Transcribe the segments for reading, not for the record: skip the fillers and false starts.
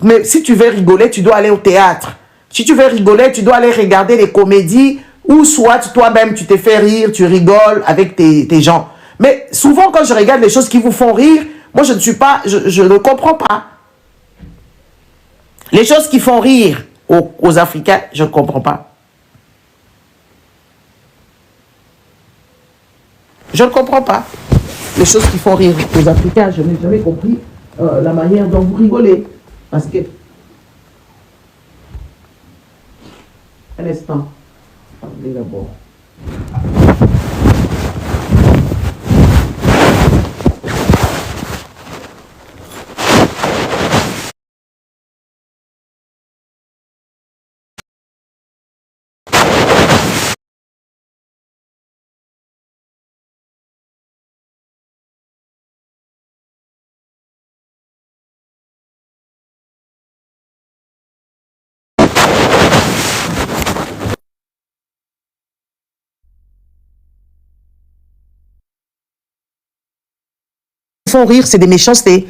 Mais si tu veux rigoler, tu dois aller au théâtre. Si tu veux rigoler, tu dois aller regarder les comédies ou soit toi-même, tu te fais rire, tu rigoles avec tes gens. Mais souvent, quand je regarde les choses qui vous font rire, moi, je ne comprends pas. Les choses qui font rire aux Africains, je ne comprends pas. Je ne comprends pas. Les choses qui font rire aux Africains, je n'ai jamais compris la manière dont vous rigolez. Parce que... Un instant. Parlez d'abord. Font rire, c'est des méchancetés.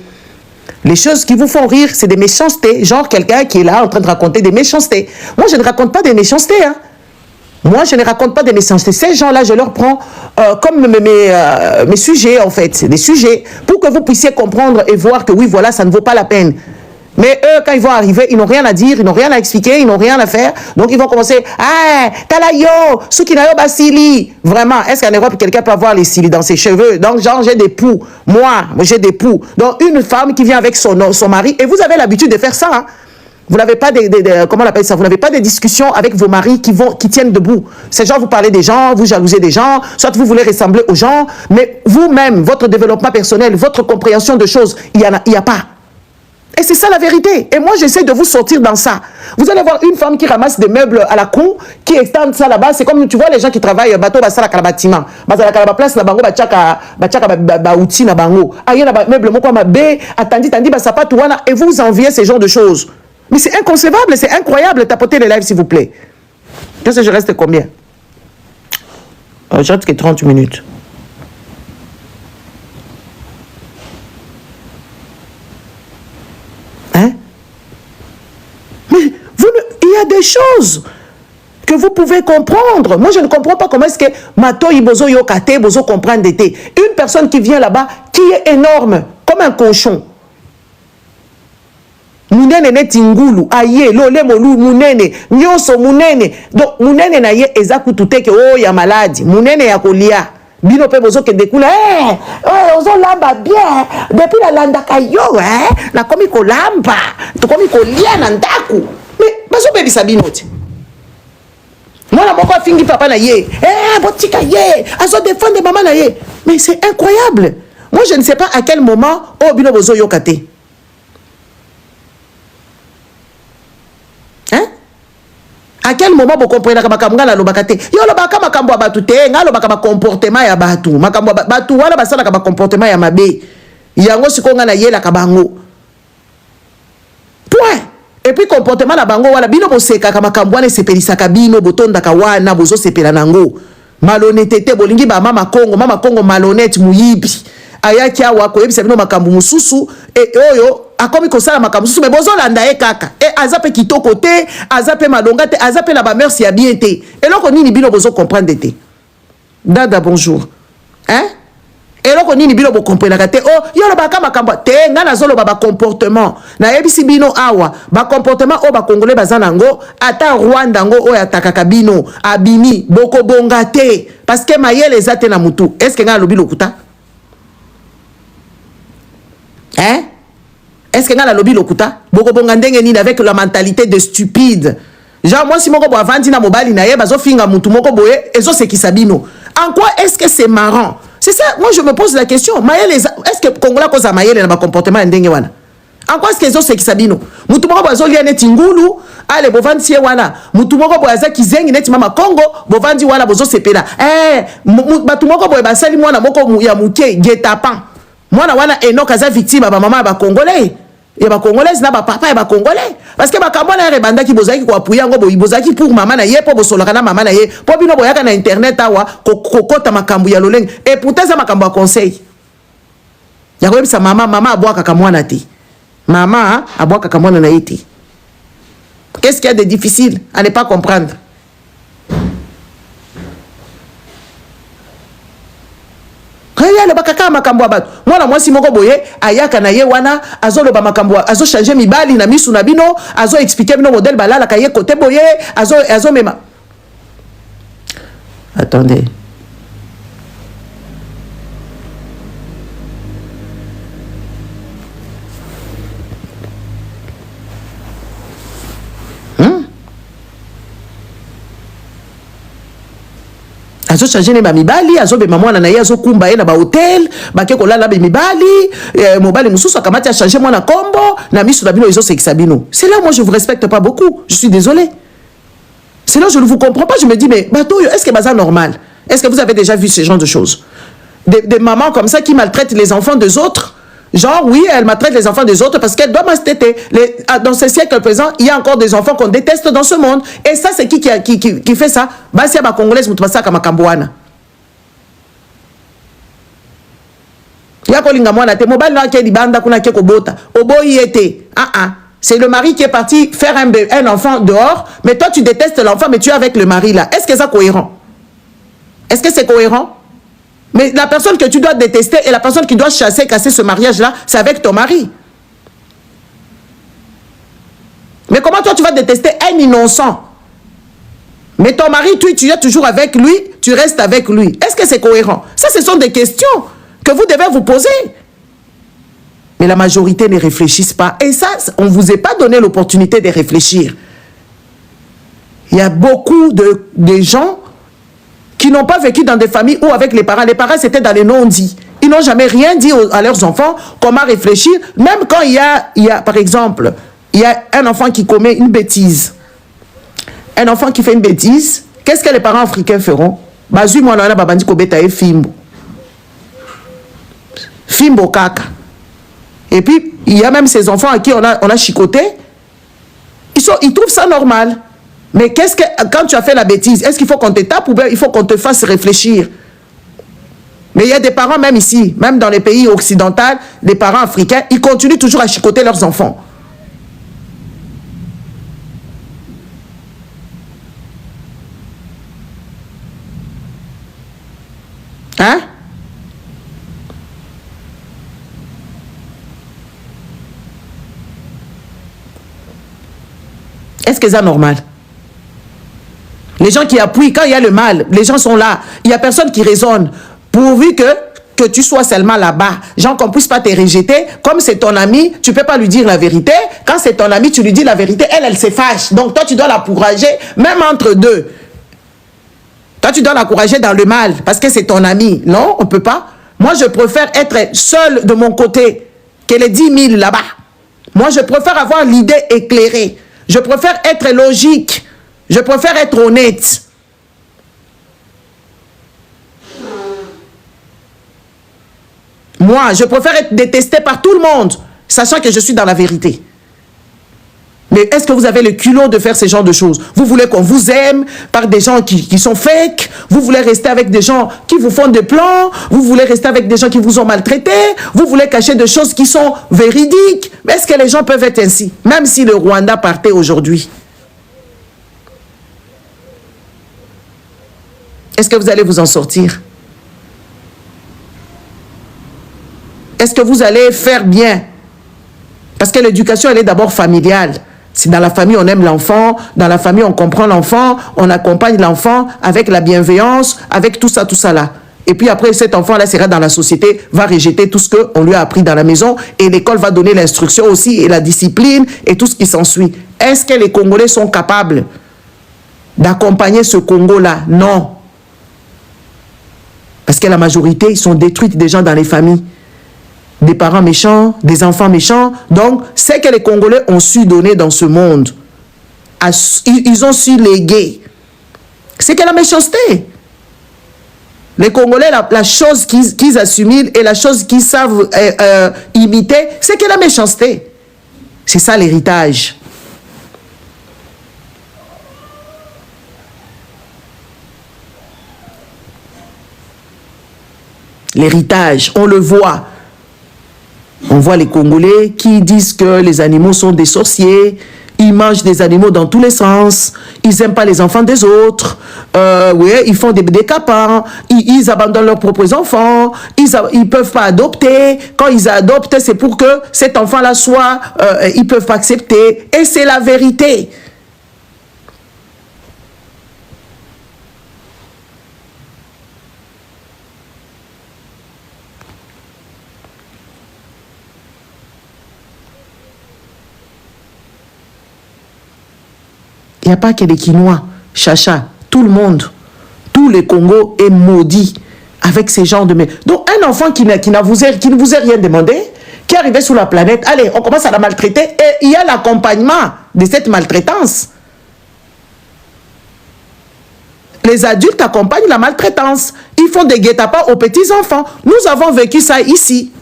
Les choses qui vous font rire, c'est des méchancetés. Genre quelqu'un qui est là en train de raconter des méchancetés. Moi, je ne raconte pas des méchancetés. Hein. Moi, je ne raconte pas des méchancetés. Ces gens-là, je leur prends comme mes sujets, en fait. Des sujets pour que vous puissiez comprendre et voir que oui, voilà, ça ne vaut pas la peine. Mais eux, quand ils vont arriver, ils n'ont rien à dire, ils n'ont rien à expliquer, ils n'ont rien à faire. Donc, ils vont commencer, ah, talayo, sukinayo basili. Vraiment, est-ce qu'en Europe, quelqu'un peut avoir les cils dans ses cheveux? Donc, genre, j'ai des poux. Moi, j'ai des poux. Donc, une femme qui vient avec son mari, et vous avez l'habitude de faire ça, hein? Vous n'avez pas comment on appelle ça? Vous n'avez pas des discussions avec vos maris qui tiennent debout. C'est genre, vous parlez des gens, vous jalousez des gens, soit vous voulez ressembler aux gens, mais vous-même, votre développement personnel, votre compréhension de choses, il y a pas. Et c'est ça la vérité. Et moi, j'essaie de vous sortir dans ça. Vous allez voir une femme qui ramasse des meubles à la cour, qui extend ça là-bas. C'est comme, tu vois, les gens qui travaillent bateau, basala bâtiment. Basala place na bango, bachaka outil na bango. Aïe, na meuble, moko ma bé, attendez, sapato wana. Et vous enviez ces genres de choses. Mais c'est inconcevable, c'est incroyable. Tapotez les lives, s'il vous plaît. Qu'est-ce que je reste combien? Je reste que 30 minutes. Hein? Mais il y a des choses que vous pouvez comprendre. Moi, je ne comprends pas comment est-ce que Mato Ibozo Yokate, Bozo comprendre d'été. Une personne qui vient là-bas, qui est énorme, comme un cochon. Munene ne tingulu, aye, lole molu, munene, nyoso munene. Donc, munene na ye, ezaku tuteke, oh, ya maladi. Munene ya kolia. Bino pe bozo ke dekula, ozo lamba bien. Depuis la landa kayo, na komi ko lamba. To komi ko lia na ndaku. Mais, bazo pe bisabino ti. Mwana moko fingi papa na ye. Botika ye. Azo défendre maman na ye. Mais c'est incroyable. Moi, je ne sais pas à quel moment, oh, bino bozo yokate. À quel moment vous comprenez que makambo ngala lobaka te? Yo lobaka makambo abatu te, ngala lobaka comportement ya batu. Makambo batu wala basala ka comportement ya mabe. Yango siko ngana yela ka bango. Point. Et puis comportement na bango wala bino boseka ka makambo wana sepelisa ka bino botonda ka wana bozo sepela nango. Malhonnêteté bolingi ba mama Kongo malhonnête muyibi. Ayaki awa ko yebisa bino makambo mususu et oyo akomi kosala makambo mususu mais bozo landa e kaka et azape kitoko te azape malonga te azape la ba merci ya bien te et loko nini bino bozo comprendre te. Dada bonjour. Hein? Et loko nini bino bo comprendre te oh yo lo baka makambo te ngana zolo ba comportement na yebisi bino awa ba comportement o ba congolais bazana ngo ata Rwanda ngo o atakaka bino abimi boko bonga te parce que mayele ezate na mutu. Est-ce que ngana lobi lokuta? Hein? Est-ce que nga la lobby lokuta? Boko bongandenge ni avec la mentalité de stupide. Genre moi si moko bo avandi na mobali na ye bazo finga mutu moko boye ezo sekisabino. En quoi est-ce que c'est marrant? C'est ça, moi je me pose la question. Est-ce que Congola cause mayele na ba comportement ndenge wana? En quoi est-ce que ezo sekisabino? Mutu moko bazo lia neti ngulu, ale bovandi sie wana. Mutu moko bo azaki zengi neti mama Congo, bovandi wana bozo sepela. Batu moko boye basali mwana moko ya muke getapan. Mwana wana enoka za victime ba mama ba congolais et ba congolaise na ba papa et ba congolais parce que ba kamona rebanda ki bozaki ko apuya ngo bo bozaki pour mama na ye po bosoloka na mama na ye po bino boyaka na internet awa kokota makambu ya loleng et pourtant ça makambu ya conseil ya ko bisa mama abwaka ka mwana te Maman, hein, à boire kakamon na été. Qu'est-ce qu'il y a de difficile à ne pas comprendre? Le bakaka makambo abatu. Mwana mwasi moko boye ayaka na ye wana azolo ba makambo azo changer mibali na misu na bino azo expliquer bino modèle balala ka ye côté boye azo mema. Attendez. Azo changer ne ba mibali, azo be mwana na ye azo kumba ye na ba hotel, ba ke kolala be mibali, mobali mususu akamati a changer mwana kombo, na misu na bino izo sekisa bino. C'est là moi je vous respecte pas beaucoup. Je suis désolé. C'est là je ne vous comprends pas, je me dis mais bateau est-ce que c'est normal? Est-ce que vous avez déjà vu ce genre de choses? Des mamans comme ça qui maltraitent les enfants des autres. Genre, oui, elle maltraite les enfants des autres parce qu'elle doit maltraiter. Dans ce siècle présent, il y a encore des enfants qu'on déteste dans ce monde. Et ça, c'est qui fait ça? Basia ba Congolaise mutubasa kama kambouana. Ya kolinga mwana te mobile na ke libanda kuna ke kobota. Oboyi ete. C'est le mari qui est parti faire un enfant dehors, mais toi tu détestes l'enfant, mais tu es avec le mari là. Est-ce que c'est cohérent? Est-ce que c'est cohérent? Mais la personne que tu dois détester et la personne qui doit chasser, casser ce mariage-là, c'est avec ton mari. Mais comment toi tu vas détester un innocent? Mais ton mari, tu es toujours avec lui, tu restes avec lui. Est-ce que c'est cohérent? Ça, ce sont des questions que vous devez vous poser. Mais la majorité ne réfléchissent pas. Et ça, on ne vous a pas donné l'opportunité de réfléchir. Il y a beaucoup de gens qui n'ont pas vécu dans des familles où avec les parents. Les parents, c'était dans les non-dits. Ils n'ont jamais rien dit à leurs enfants, comment réfléchir. Même quand il y a, par exemple, il y a un enfant qui commet une bêtise. Un enfant qui fait une bêtise, qu'est-ce que les parents africains feront? Fimbo kaka. Et puis, il y a même ces enfants à qui on a chicoté. Ils trouvent ça normal. Mais qu'est-ce que, quand tu as fait la bêtise, est-ce qu'il faut qu'on te tape ou bien il faut qu'on te fasse réfléchir? Mais il y a des parents, même ici, même dans les pays occidentaux, les parents africains, ils continuent toujours à chicoter leurs enfants. Hein? Est-ce que c'est normal? Les gens qui appuient, quand il y a le mal, les gens sont là. Il n'y a personne qui raisonne. Pourvu que tu sois seulement là-bas. Gens qu'on ne puisse pas te rejeter. Comme c'est ton ami, tu ne peux pas lui dire la vérité. Quand c'est ton ami, tu lui dis la vérité. Elle se fâche. Donc toi, tu dois l'encourager, même entre deux. Toi, tu dois l'encourager dans le mal, parce que c'est ton ami. Non, on ne peut pas. Moi, je préfère être seul de mon côté que les 10 000 là-bas. Moi, je préfère avoir l'idée éclairée. Je préfère être logique. Je préfère être honnête. Moi, je préfère être détesté par tout le monde, sachant que je suis dans la vérité. Mais est-ce que vous avez le culot de faire ce genre de choses? Vous voulez qu'on vous aime par des gens qui sont fake? Vous voulez rester avec des gens qui vous font des plans? Vous voulez rester avec des gens qui vous ont maltraité? Vous voulez cacher des choses qui sont véridiques? Mais est-ce que les gens peuvent être ainsi? Même si le Rwanda partait aujourd'hui. Est-ce que vous allez vous en sortir? Est-ce que vous allez faire bien? Parce que l'éducation, elle est d'abord familiale. Si dans la famille, on aime l'enfant, dans la famille, on comprend l'enfant, on accompagne l'enfant avec la bienveillance, avec tout ça là. Et puis après, cet enfant-là sera dans la société, va rejeter tout ce qu'on lui a appris dans la maison et l'école va donner l'instruction aussi et la discipline et tout ce qui s'ensuit. Est-ce que les Congolais sont capables d'accompagner ce Congo-là? Non. Parce que la majorité, ils sont détruits des gens dans les familles. Des parents méchants, des enfants méchants. Donc, c'est que les Congolais ont su donner dans ce monde. Ils ont su léguer. C'est que la méchanceté. Les Congolais, la chose qu'ils assimilent et la chose qu'ils savent imiter, c'est que la méchanceté. C'est ça l'héritage. L'héritage, on le voit. On voit les Congolais qui disent que les animaux sont des sorciers. Ils mangent des animaux dans tous les sens. Ils n'aiment pas les enfants des autres. Oui, ils font des décapants. Ils abandonnent leurs propres enfants. Ils ne peuvent pas adopter. Quand ils adoptent, c'est pour que cet enfant-là soit... ils ne peuvent pas accepter. Et c'est la vérité. Il n'y a pas que les Quinois, Chacha, tout le monde, tout le Congo est maudit avec ces genres de... Donc un enfant qui ne vous a rien demandé, qui est arrivé sur la planète, allez, on commence à la maltraiter et il y a l'accompagnement de cette maltraitance. Les adultes accompagnent la maltraitance. Ils font des guet-apens aux petits-enfants. Nous avons vécu ça ici.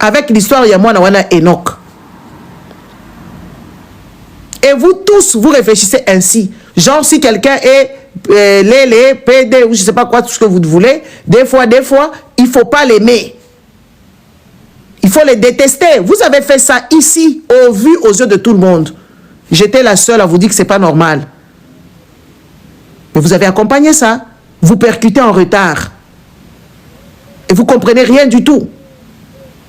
Avec l'histoire, il y a moi, Enoch. Et vous tous, vous réfléchissez ainsi. Genre, si quelqu'un est lélé, PD, ou je ne sais pas quoi, tout ce que vous voulez, des fois, il ne faut pas l'aimer. Il faut les détester. Vous avez fait ça ici, au vu, aux yeux de tout le monde. J'étais la seule à vous dire que ce n'est pas normal. Mais vous avez accompagné ça. Vous percutez en retard. Et vous ne comprenez rien du tout.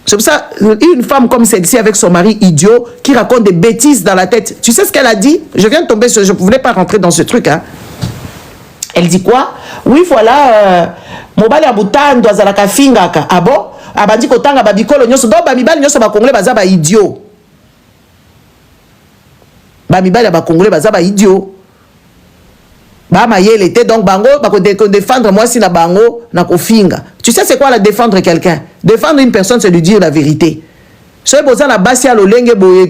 C'est pour ça, une femme comme celle-ci avec son mari idiot qui raconte des bêtises dans la tête. Tu sais ce qu'elle a dit? Je viens de tomber sur... Je ne voulais pas rentrer dans ce truc. Hein. Elle dit quoi? Oui, voilà. Mobali abutan doit la kafingaka. Ah bon? Ah bah dit kotanga babikolo nyoso. Donc bamibali nyoso ba congolais baza ba idiot. Bamibali ba congolais baza ba idiot. Ba mayele était donc bango ba ko défendre moi si na bango na kofinga. Tu sais c'est quoi la défendre quelqu'un? Défendre une personne, c'est lui dire la vérité. Tu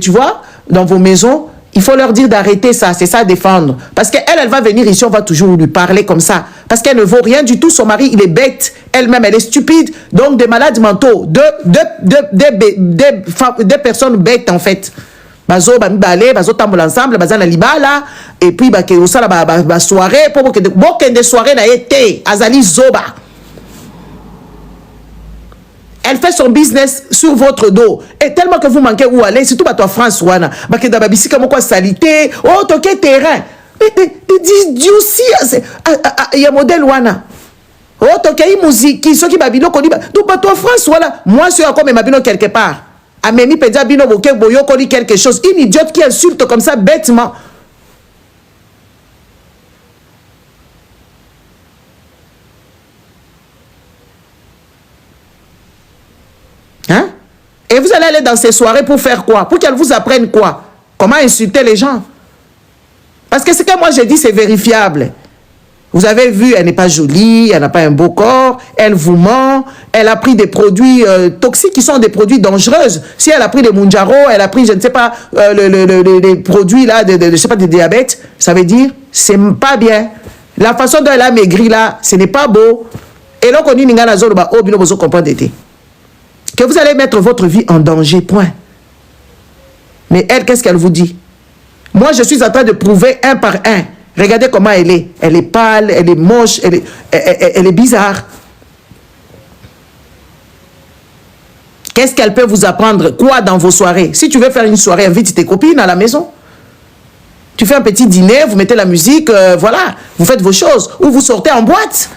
vois, dans vos maisons, il faut leur dire d'arrêter ça, c'est ça défendre. Parce qu'elle, elle va venir ici, on va toujours lui parler comme ça. Parce qu'elle ne vaut rien du tout, son mari, il est bête. Elle-même, elle est stupide. Donc, des malades mentaux, des personnes bêtes, en fait. Bazo, bamibale, bazo tambol ensemble, baza na libala, et puis, au sala, soirée, pour que des soirées na été, azali zoba. Elle fait son business sur votre dos. Et tellement que vous manquez où aller, surtout à toi, France, Wana. Parce que dans la comme quoi, salité. Oh, toqué terrain. Mais Dieu aussi, il y a un modèle, Wana. Oh, toqué musique, qui sont qui babino, qu'on dit, tout pas toi, France, Wana. Moi, je suis encore mes babino quelque part. Ameni Pedja Bino, Boke, Boyo, qu'on dit quelque chose. Une idiote qui insulte comme ça, bêtement. Hein? Et vous allez aller dans ces soirées pour faire quoi? Pour qu'elles vous apprennent quoi? Comment insulter les gens? Parce que ce que moi j'ai dit, c'est vérifiable. Vous avez vu, elle n'est pas jolie, elle n'a pas un beau corps, elle vous ment, elle a pris des produits toxiques qui sont des produits dangereux. Si elle a pris des Mounjaro, elle a pris, je ne sais pas, les produits là, je sais pas, de diabète, ça veut dire, c'est pas bien. La façon dont elle a maigri là, ce n'est pas beau. Et là, on dit, que vous allez mettre votre vie en danger, point. Mais elle, qu'est-ce qu'elle vous dit? Moi, je suis en train de prouver un par un. Regardez comment elle est. Elle est pâle, elle est moche, elle est bizarre. Qu'est-ce qu'elle peut vous apprendre? Quoi dans vos soirées? Si tu veux faire une soirée, invite tes copines à la maison. Tu fais un petit dîner, vous mettez la musique, voilà. Vous faites vos choses. Ou vous sortez en boîte.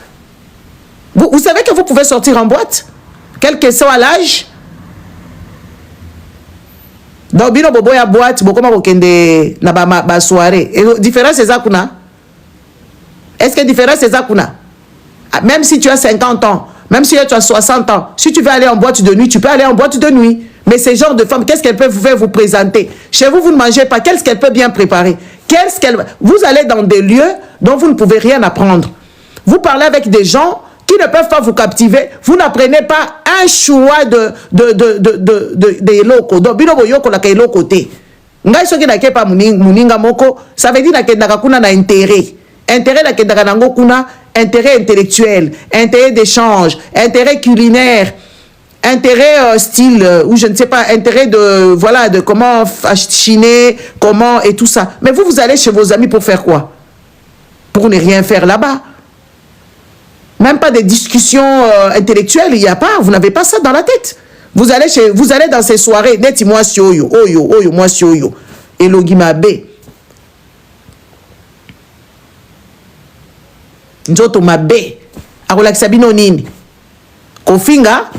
Vous savez que vous pouvez sortir en boîte? Quel que soit l'âge. Donc, bino bobo ya boîte, bokoma kokende na ba soirée. Et différence c'est ça kuna? Est-ce que différence c'est ça kuna? Même si tu as 50 ans, même si tu as 60 ans, si tu veux aller en boîte de nuit, tu peux aller en boîte de nuit. Mais ces genres de femmes, qu'est-ce qu'elles peuvent vous présenter? Chez vous, vous ne mangez pas. Qu'est-ce qu'elles peuvent bien préparer? Vous allez dans des lieux dont vous ne pouvez rien apprendre. Vous parlez avec des gens qui ne peuvent pas vous captiver. Vous n'apprenez pas un choix de locaux. Donc, bino boyoko la kailo côté. Ngai soki na kepa muninga moko, ça veut dire na kendaka kuna na intérêt. Intérêt la kendaka nango kuna, intérêt intellectuel, intérêt d'échange, intérêt culinaire, intérêt style, ou je ne sais pas, intérêt de, voilà, de comment chiner, comment et tout ça. Mais vous allez chez vos amis pour faire quoi? Pour ne rien faire là-bas. Même pas de discussions intellectuelles, il n'y a pas. Vous n'avez pas ça dans la tête. Vous allez dans ces soirées, neti moi si oyo, oyo, moi si oyo. Elogi mabe. Njoto mabe. Akolakisa bino nini. Kofinga.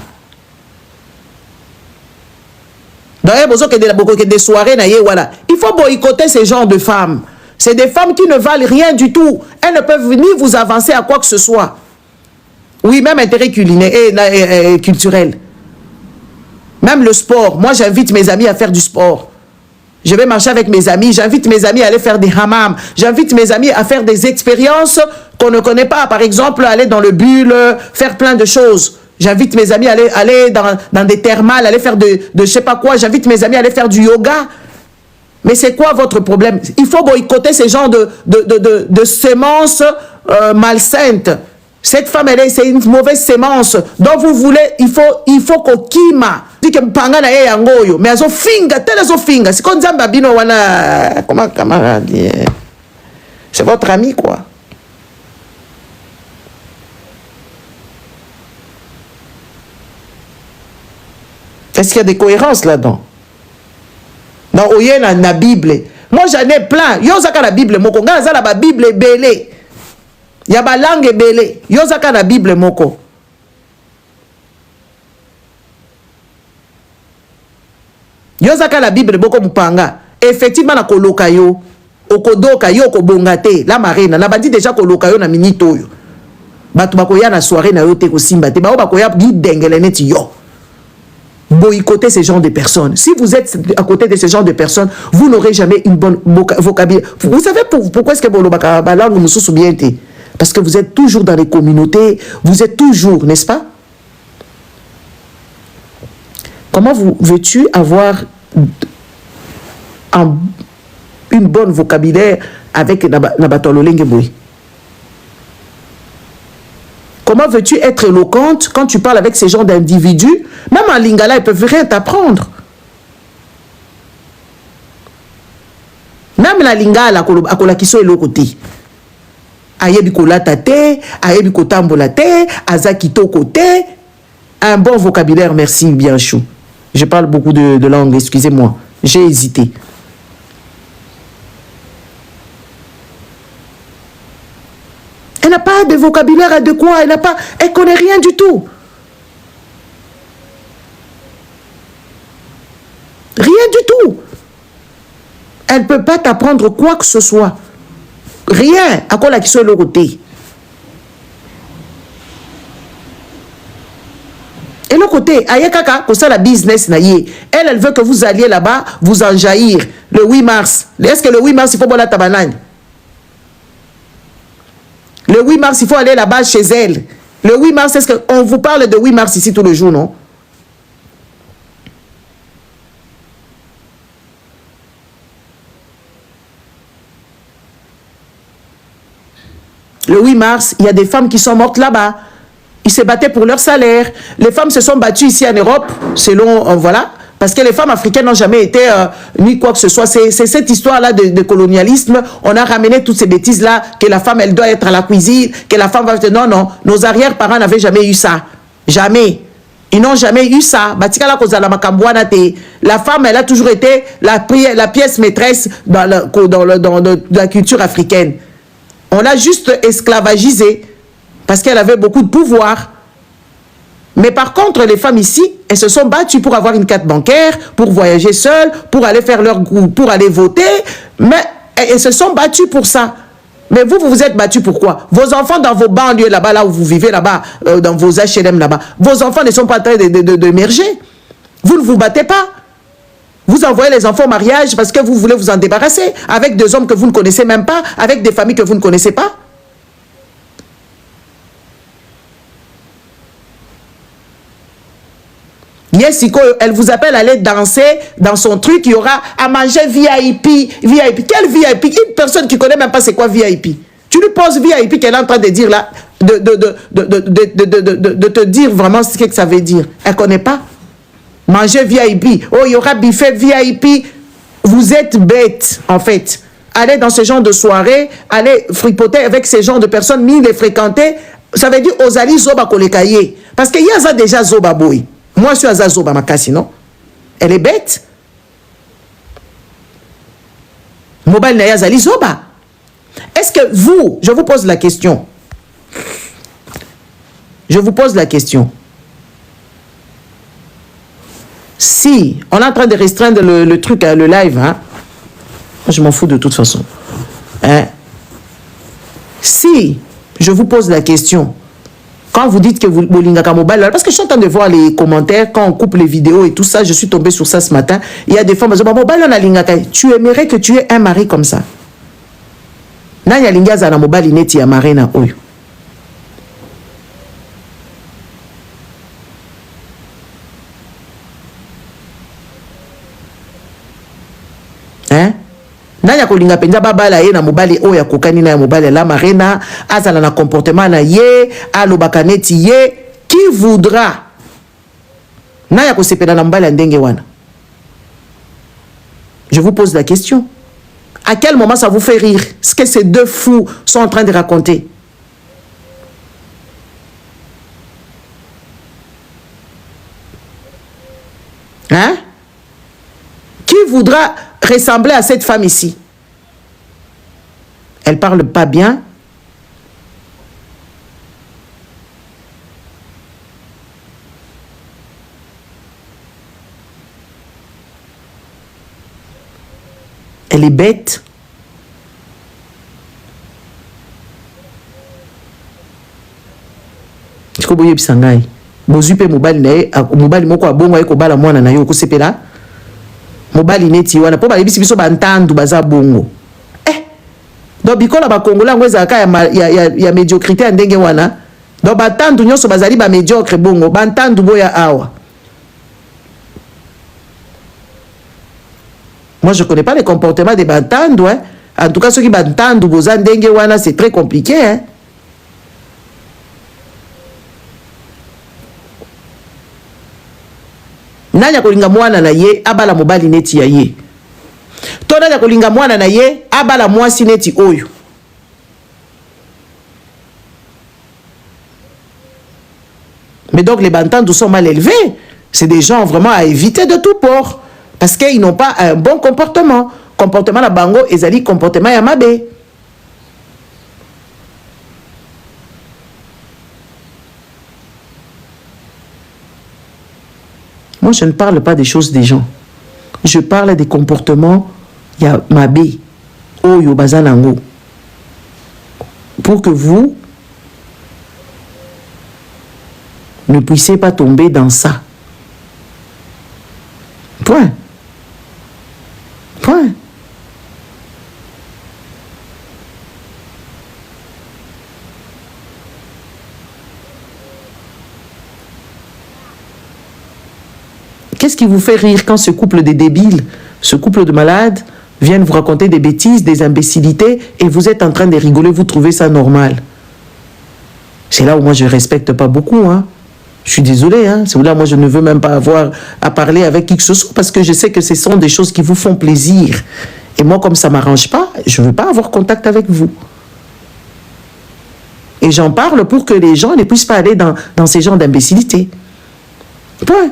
D'ailleurs, des soirées, voilà. Il faut boycotter ces genres de femmes. C'est des femmes qui ne valent rien du tout. Elles ne peuvent ni vous avancer à quoi que ce soit. Oui, même intérêt culinaire et culturel. Même le sport. Moi, j'invite mes amis à faire du sport. Je vais marcher avec mes amis. J'invite mes amis à aller faire des hammams. J'invite mes amis à faire des expériences qu'on ne connaît pas. Par exemple, aller dans le bulle, faire plein de choses. J'invite mes amis à aller dans des thermales, aller faire de je sais pas quoi. J'invite mes amis à aller faire du yoga. Mais c'est quoi votre problème? Il faut boycotter ces genres de sémences malsaines. Cette femme, c'est une mauvaise sémence. Donc vous voulez, il faut qu'on kima. Dit que mpanga na ye yangoyo. Mais azo finga, tel azo finga. C'est comme Zamba Bino wana, comment camarade? C'est votre ami, quoi. Est-ce qu'il y a des cohérences là-dedans? Non, oye na Bible. Moi, j'en ai plein. Yo zaka la Bible moko. Nga zala ba Bible belé. Ya ba langue belé. Yo zaka la Bible moko. Yo zaka la Bible moko mpanga. Effectivement na koloka yo. Okodoka yo kobongate. La marina. Na bandi déjà koloka yo na minito yo. Batu bakoya na soirée na yo te ko simba te. Ba bakoya bi dengele neti yo. Boycotter ces genres de personnes. Si vous êtes à côté de ce genre de personnes, vous n'aurez jamais une bonne vocabulaire. Vous savez pourquoi est-ce que la langue nous sous bien? Parce que vous êtes toujours dans les communautés, vous êtes toujours, n'est-ce pas? Comment veux-tu avoir une bonne vocabulaire avec Nabatolo Lengeboy? Comment veux-tu être éloquente quand tu parles avec ces genres d'individus? Même en lingala, ils ne peuvent rien t'apprendre. Même la lingala, akola kiso elokoti. Ayebi kolata te, ayebi kotambola te, azakito kote. Un bon vocabulaire, merci bien chou. Je parle beaucoup de langue, excusez-moi. J'ai hésité. Elle n'a pas de vocabulaire adéquat, elle connaît rien du tout. Rien du tout. Elle ne peut pas t'apprendre quoi que ce soit. Rien. À quoi la qui soit le côté. Et le côté, ayekaka, comme ça la business naïe. Elle veut que vous alliez là-bas, vous enjaillir. Le 8 mars. Est-ce que le 8 mars, il faut boire la tabanane? Le 8 mars, il faut aller là-bas chez elle. Le 8 mars, est-ce qu'on vous parle de 8 mars ici tous les jours, non? Le 8 mars, il y a des femmes qui sont mortes là-bas. Ils se battaient pour leur salaire. Les femmes se sont battues ici en Europe, selon, voilà. Parce que les femmes africaines n'ont jamais été ni quoi que ce soit. C'est cette histoire-là de colonialisme. On a ramené toutes ces bêtises-là, que la femme, elle doit être à la cuisine, que la femme va... Non, non. Nos arrière-parents n'avaient jamais eu ça. Jamais. Ils n'ont jamais eu ça. La femme, elle a toujours été la pièce maîtresse dans la culture africaine. On l'a juste esclavagisée parce qu'elle avait beaucoup de pouvoir. Mais par contre, les femmes ici, elles se sont battues pour avoir une carte bancaire, pour voyager seules, pour aller faire leur groupe, pour aller voter. Mais elles se sont battues pour ça. Mais vous vous êtes battus pourquoi? Vos enfants dans vos banlieues là-bas, là où vous vivez là-bas, dans vos HLM là-bas, vos enfants ne sont pas en train d'émerger. Vous ne vous battez pas. Vous envoyez les enfants au mariage parce que vous voulez vous en débarrasser avec des hommes que vous ne connaissez même pas, avec des familles que vous ne connaissez pas. Yesiko, elle vous appelle à aller danser dans son truc, il y aura à manger VIP. Quel VIP? Une personne qui ne connaît même pas c'est quoi VIP. Tu lui poses VIP qu'elle est en train de dire là, de te dire vraiment ce que ça veut dire. Elle ne connaît pas. Manger VIP. Oh, il y aura buffet VIP. Vous êtes bêtes, en fait. Allez dans ce genre de soirée, allez fripoter avec ces genres de personnes, ni les fréquenter. ça veut dire ozali zoba kolekaye. Parce qu'il y a déjà zoba boy. Moi, je suis à zoba makasi, non? Elle est bête. Mobile na yazali zoba. Est-ce que vous, je vous pose la question. Je vous pose la question. Si on est en train de restreindre le truc, le live, hein, je m'en fous de toute façon. Hein? Si je vous pose la question, quand vous dites que vous bolingaka mobile, parce que je suis en train de voir les commentaires, quand on coupe les vidéos et tout ça, je suis tombé sur ça ce matin. Il y a des femmes qui disent, mobile on a lingaka. Tu aimerais que tu aies un mari comme ça. Na ya lingaza na mobile ineti ya mari na oyo. Hein? Nanya kolinga penza babala ye na mobali oya kokani na ya mobali la marina azala na comportement na ye alobaka neti ye qui voudra naya ko sepela na mobali ndenge wana. Je vous pose la question. À quel moment ça vous fait rire ce que ces deux fous sont en train de raconter? Hein? Qui voudra ressembler à cette femme ici? Elle parle pas bien. Elle est bête. Tu connais bisangai. Bozupe mobali nae, mobali moko abongo eko bala mwana na yo ko sepela. Mobali neti wana po ba yebisi biso bantandu baza bongo. Donc bikola ba kongola ngweza ka ya médiocrité ndenge wana. Donc batandu nyonso bazali ba médiocre bongo, bantandu boya awa. Moi, je ne connais pas les comportements des bantandu. Hein. En tout cas, ceux qui bantandu, c'est très compliqué. Hein. Nanya kolinga mwana na ye, abala mobali neti ya ye. To nanya kolinga mwana na ye, abala mwasi neti oyo. Mais donc, les bantandu sont mal élevés. C'est des gens vraiment à éviter de tout port. Parce qu'ils n'ont pas un bon comportement. Comportement la bango, ezali comportement yamabe. Moi, je ne parle pas des choses des gens. Je parle des comportements yamabe. Oyo bazanango. Pour que vous ne puissiez pas tomber dans ça. Point. Point. Qu'est-ce qui vous fait rire quand ce couple de débiles, ce couple de malades viennent vous raconter des bêtises, des imbécilités et vous êtes en train de rigoler, vous trouvez ça normal? C'est là où moi je ne respecte pas beaucoup, hein. Je suis désolé, hein. C'est là moi je ne veux même pas avoir à parler avec qui que ce soit parce que je sais que ce sont des choses qui vous font plaisir. Et moi, comme ça ne m'arrange pas, je ne veux pas avoir contact avec vous. Et j'en parle pour que les gens ne puissent pas aller dans ces genres d'imbécilité. Point.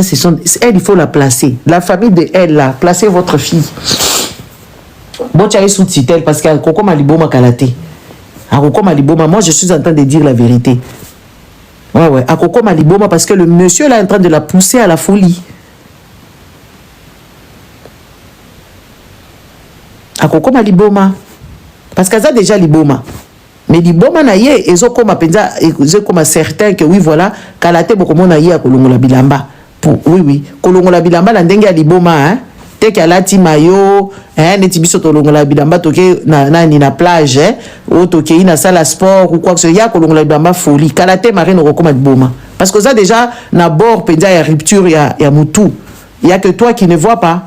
Ça, elle, il faut la placer. La famille de elle, là, placez votre fille. Bon, tu as sous-titel parce qu'à Koko Maliboma Kalate. À Koko Maliboma, moi, je suis en train de dire la vérité. Ouais. À Koko Maliboma parce que le monsieur, là, est en train de la pousser à la folie. À Koko Maliboma. Parce qu'elle a déjà Liboma. Mais Liboma na ye, ils ont comme certains que oui, voilà, Kalate, beaucoup de monde à Kolongola Bilamba. Oui. Kolongola Bilamba, la ndenge ya Liboma, hein. Te ki alati mayo, hein, neti biso kolongola Bilamba, toke na plage, hein, ou toke na salle sport, ou quoi que ce soit, ya kolongola Bilamba folie. Kalate marine au comme Liboma. Parce que ça, déjà, na bord, penza ya rupture, ya moutou. Il n'y a que toi qui ne vois pas.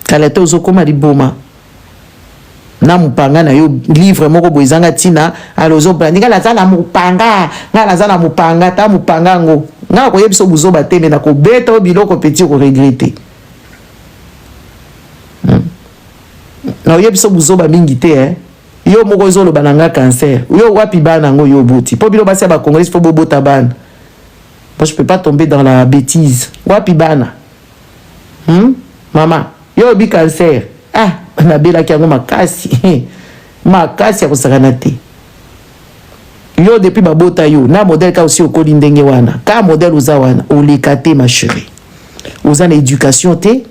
kalete ozokoma liboma na mupanga na yo livre moko boizanga tina alozo brandinga la zala mupanga nga la zala mupanga ta mupanga ngo nga ko yebiso buzoba teme na ko beta o biloko petit ko regretter na yebiso buzoba mingi te yo moko zolo bananga cancer yo wapi bana ngo yo boti po bilo basi ba congolais fo bobota bana. Moi je peux pas tomber dans la bêtise wapi bana maman yo bi cancer na bela ki yango makasi makasi ya kosakana te yo depuis babota yo na modèle ka aussi okoli ndenge wana ka modèle oza wana oleka te ma chérie oza na éducation te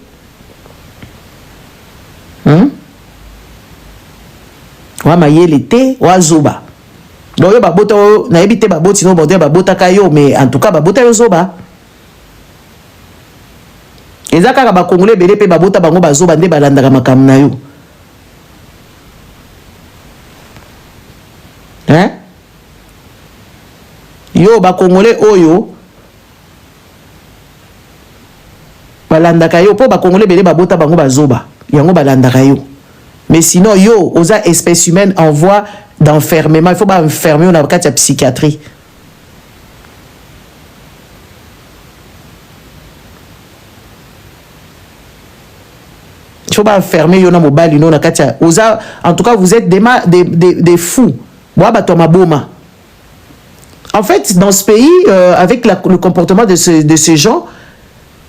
wa mayele te wa zoba donc yo babota na yebi te baboti no modèle babota ka yo mais en tout cas babota yo zoba eza kaka bakongole ebele mpe babota bango bazoba nde balandaka makambo na yo yo bakongole oyo balandaka yo mpo bakongole ebele babota bango bazoba yango balandaka yo mais sinon yo oza espèce humaine en voie d'enfermement il faut ba enfermer yo na kati ya psychiatrie. Il faut pas enfermer yona mobali non na katia oza en tout cas vous êtes des fous moi ba to maboma. En fait dans ce pays avec le comportement de ces gens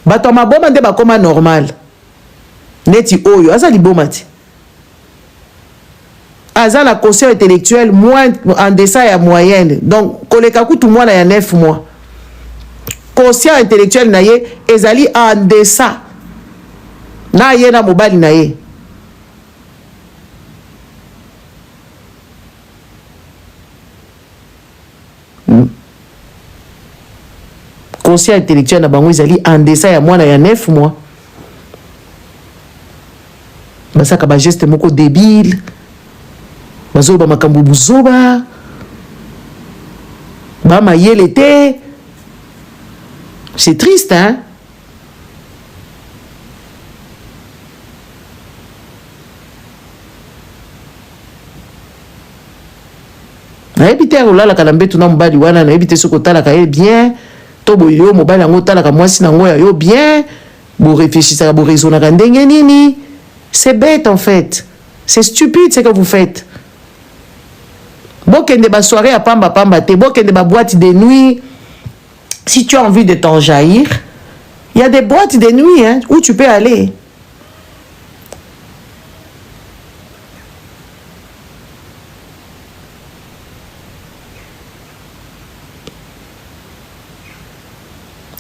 ba to maboma nde ba koma normal neti oyo aza libomati aza la conscience intellectuelle moins en deçà ya moyenne donc koleka kutu mwana ya 9 mois conscience intellectuelle na ye ezali en deçà na ye na mobali na ye conscient intellectuel na bango ezali en deçà ya mwana ya 9 mois basaka ba geste moko débile bazoba makambo buzoba ba mayele te c'est triste hein. Na ebite olala kana mbetu na mobali wana na ebite soko talaka ye bien to boyo mobali yango talaka mwasi na ngoya yo bien bo réfléchissaka bo raisonnaka ndenge nini. C'est bête en fait, c'est stupide ce que vous faites. Bokende ba soirée à pamba pamba te bokende ba boîte de nuit. Si tu as envie de t'enjaillir, il y a des boîtes de nuit hein, où tu peux aller.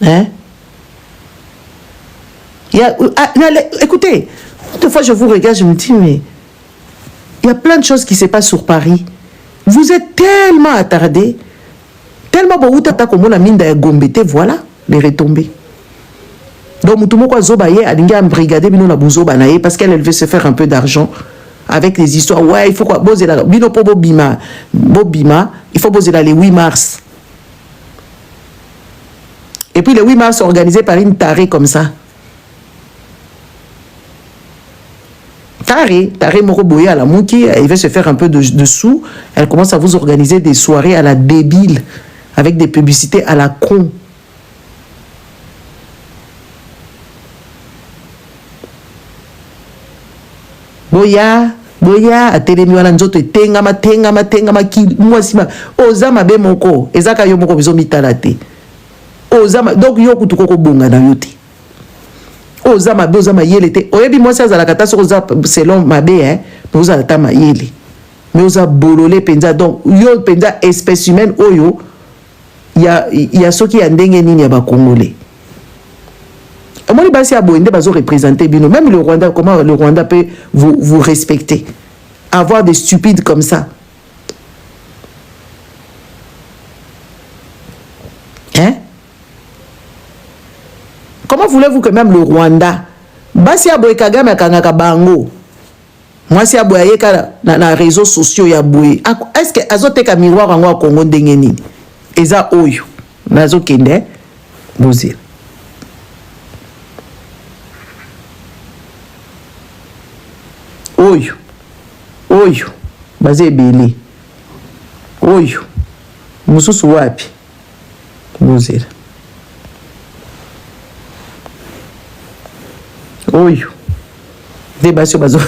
Hein? Écoutez, une fois je vous regarde, je me dis, mais il y a plein de choses qui se passent sur Paris. Vous êtes tellement attardés, tellement bon, comme on mine gombete, voilà les retombées. Donc, tout le monde zobaye, a brigadé bino na buzoba nae parce qu'elle veut se faire un peu d'argent avec les histoires. Ouais, il faut quoi, boser la bino po bobima, il faut boser la les 8 mars. Et puis le 8 mars organisé par une tarée comme ça. Tarée Moroboya à la Mouki, elle veut se faire un peu de sous. Elle commence à vous organiser des soirées à la débile, avec des publicités à la con. Boya, a télémiwana nzoto tengama ki mwasima ozama be moko ezaka yo moko bizo mitalate. Ozama donc yo kutuko ko bonga na yote. Ozama yele te. Oyebi mwasi azala kata so oza selon mabe hein, mais oza ta ma yele. Mais oza bololé penza donc yo penza espèce humaine oyo ya soki ya ndenge nini ya ba congolais. Amoni basi ya boende bazo représenter bino même le Rwanda comment le Rwanda peut vous respecter. Avoir des stupides comme ça. Hein? Comment voulez-vous que même le Rwanda, basi aboye Kagame akangaka bango, moi si aboye ka na réseaux sociaux ya boye, est-ce que azoteka miroir ngo Congo ndenge nini? Eza oyo nazo kende boze. oyo baza ebele oyo mosusu wapi bozela oyo nde basi oyo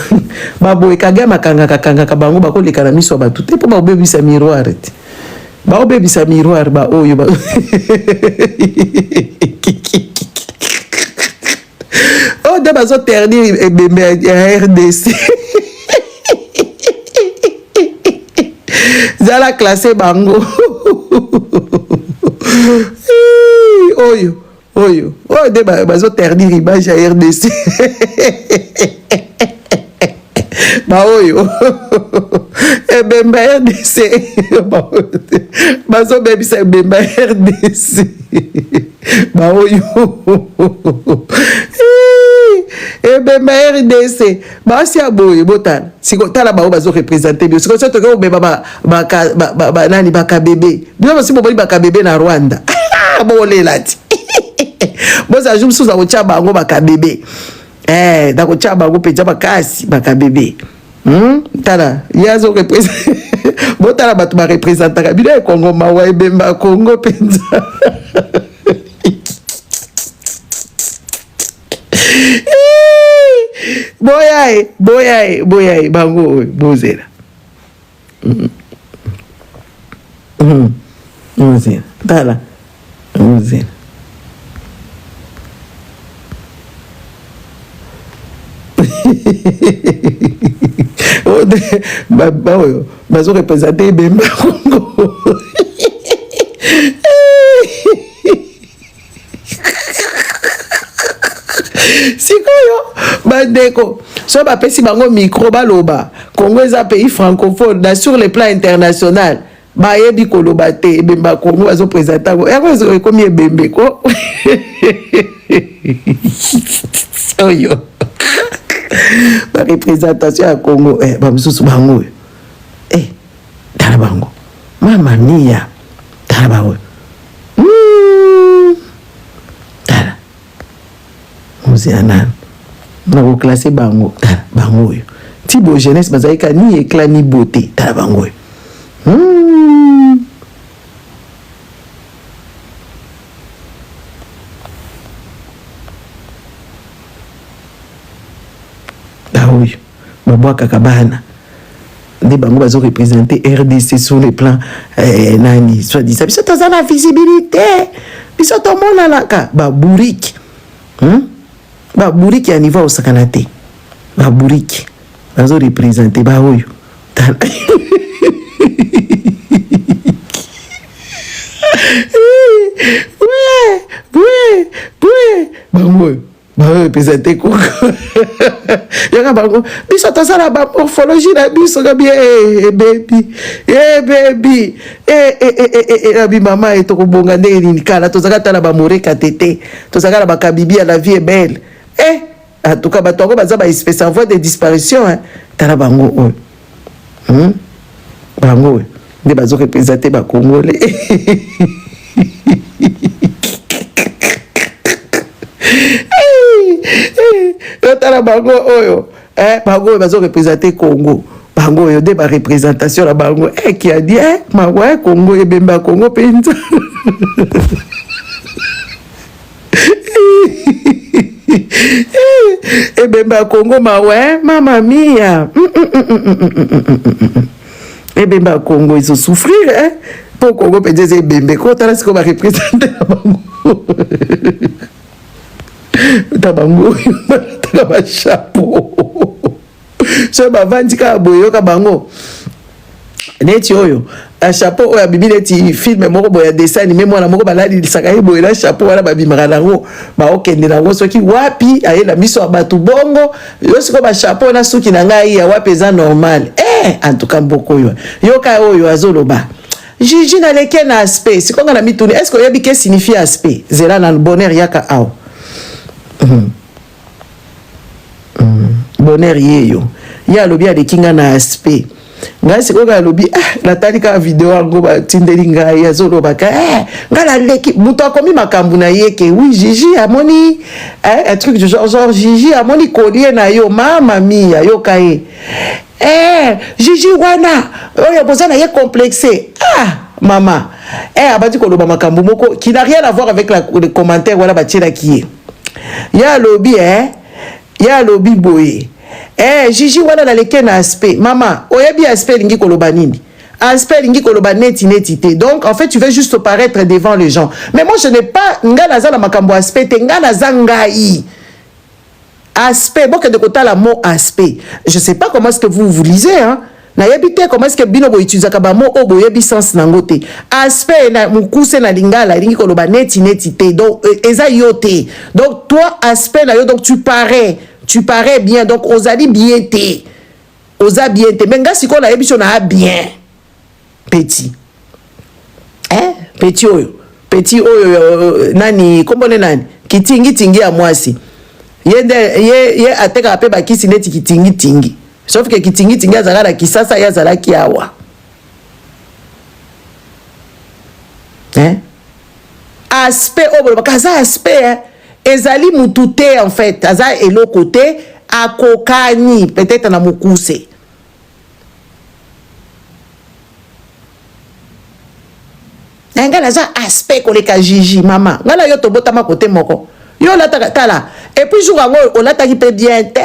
baboyekage makangaka bango bakoleka na miso ya bato te mpo baobebisa miroir te baobebisa miroir baoyo oyo nde bazoternir ebembe ya RDC zala classe bango oyo nde bazoternir image ya RDC baoyo ebemba RDC bazobebisa ebemba RDC baoyo ebemba RDC basi ya boye botala sikotala bao bazorepresente bio sikotoke obeba nani bakabebe bio basi boboli bakabebe na Rwanda bolela ti boza jumsu za kocha bango bakabebe dakocha bango penza bakasi bakabebe tala yazo represente botala bato ba representaka bino e Congo mawa ebemba Congo penza boyae bango bozela bozela tala bozela oyo bazorepresente ebemba Congo sikoyo bandeko so bapesi bango micro baloba Congo eza pays francophone na sur le plan international bayebi koloba te ebemba Congo bazopresente yango yango ekomi ebembe ko oyo représentation ya Congo bamosusu bango tala bango mama mia tala bango tala mozela nano nakoklase bango tala bango oyo tibo jeunesse bazalika ni éclat ni beauté tala bango oyo oyo babwakaka bana nde bango bazorepresente RDC sur le plan nani soi-disant biso toza na visibilité biso tomonanaka baburiki baburiki ya niveau osakana te baburiki bazorepresente baoyo bango barepresente Congo yaka bango biso tozala bamorphologie na biso kabi baby abi mama etokobonga ndenge nini kala tozaka tala bamoreka tete tozaka na bakabibi ya la vie est belle en tout cas bato yango baza baespèce en voie de disparition tala bango oyo bango oyo nde bazorepresente bakongole tala bango oyo bango oyo bazorepresente Congo bango oyo nde barepresentation na bango qui a dit mawa Congo ebemba Congo penza ebemba Congo mawa mama mia ebemba Congo iso souffrir po Congo penza ebembe ko tala siko barepresente na bango tabango taka ba chapeau so bavandi ka boyo ka bango neti oyo a chapeau oyo bibi neti film moko boya dessin animé mwana moko balali lisaka ye boyo la chapeau wana babimaka nango baokende nango soki wapi ayela miso ya bato bongo yo siko ba chapeau na suki na ngai ya wapi eza normal en tout cas mboko oyo yoka oyo azoloba Gigi na leke na aspect sikonga na mituni est-ce que oyebi ke signifie aspect zela na bonheur yaka awo bonheur yeyo ya lobi alekinga na aspect Ngai sikoka lobi la talika vidéo ngo ba tindeli ngai azolo baka ngala leki muto akomi makambu na yeke oui Gigi amoni un truc du genre Gigi amoni collier na yo mama mia yo kae Gigi wana oyo bozana ye complexé mama abati koloba makambu moko qui n'a rien à voir avec les commentaires wala batira qui ya lobi ya lobi boye Gigi wana na leke na aspect mama oyebi aspect lingi koloba nini aspect lingi koloba netité donc en fait tu veux juste paraître devant les gens mais moi je n'ai pas nga naza na makambo aspect te nga naza ngai aspect bon que de côté la mot aspect je sais pas comment est-ce que vous lisez hein na yebite comment est-ce que bino bo utiliser ka ba mot o bo yebi sens nango te aspect na mukuse na lingala lingi koloba netité donc eza yote donc toi aspect na yo donc tu parais bien donc ozali bien te oza bien te menga siko na yebi na bien petit petit oyo nani kombone nani kitingi ya mwasi ye ateka pe bakisi neti kitingi sauf que kitingi azala na kisasa ya zala kiawa aspect obo bakaza aspect ezali mutute en fait aza elo côté akokani peut-être na mukuse ngala aza aspect koleka Gigi mama ngala yo tobotama côté moko yo lataka tala et puis jour ngo olataki pe bien te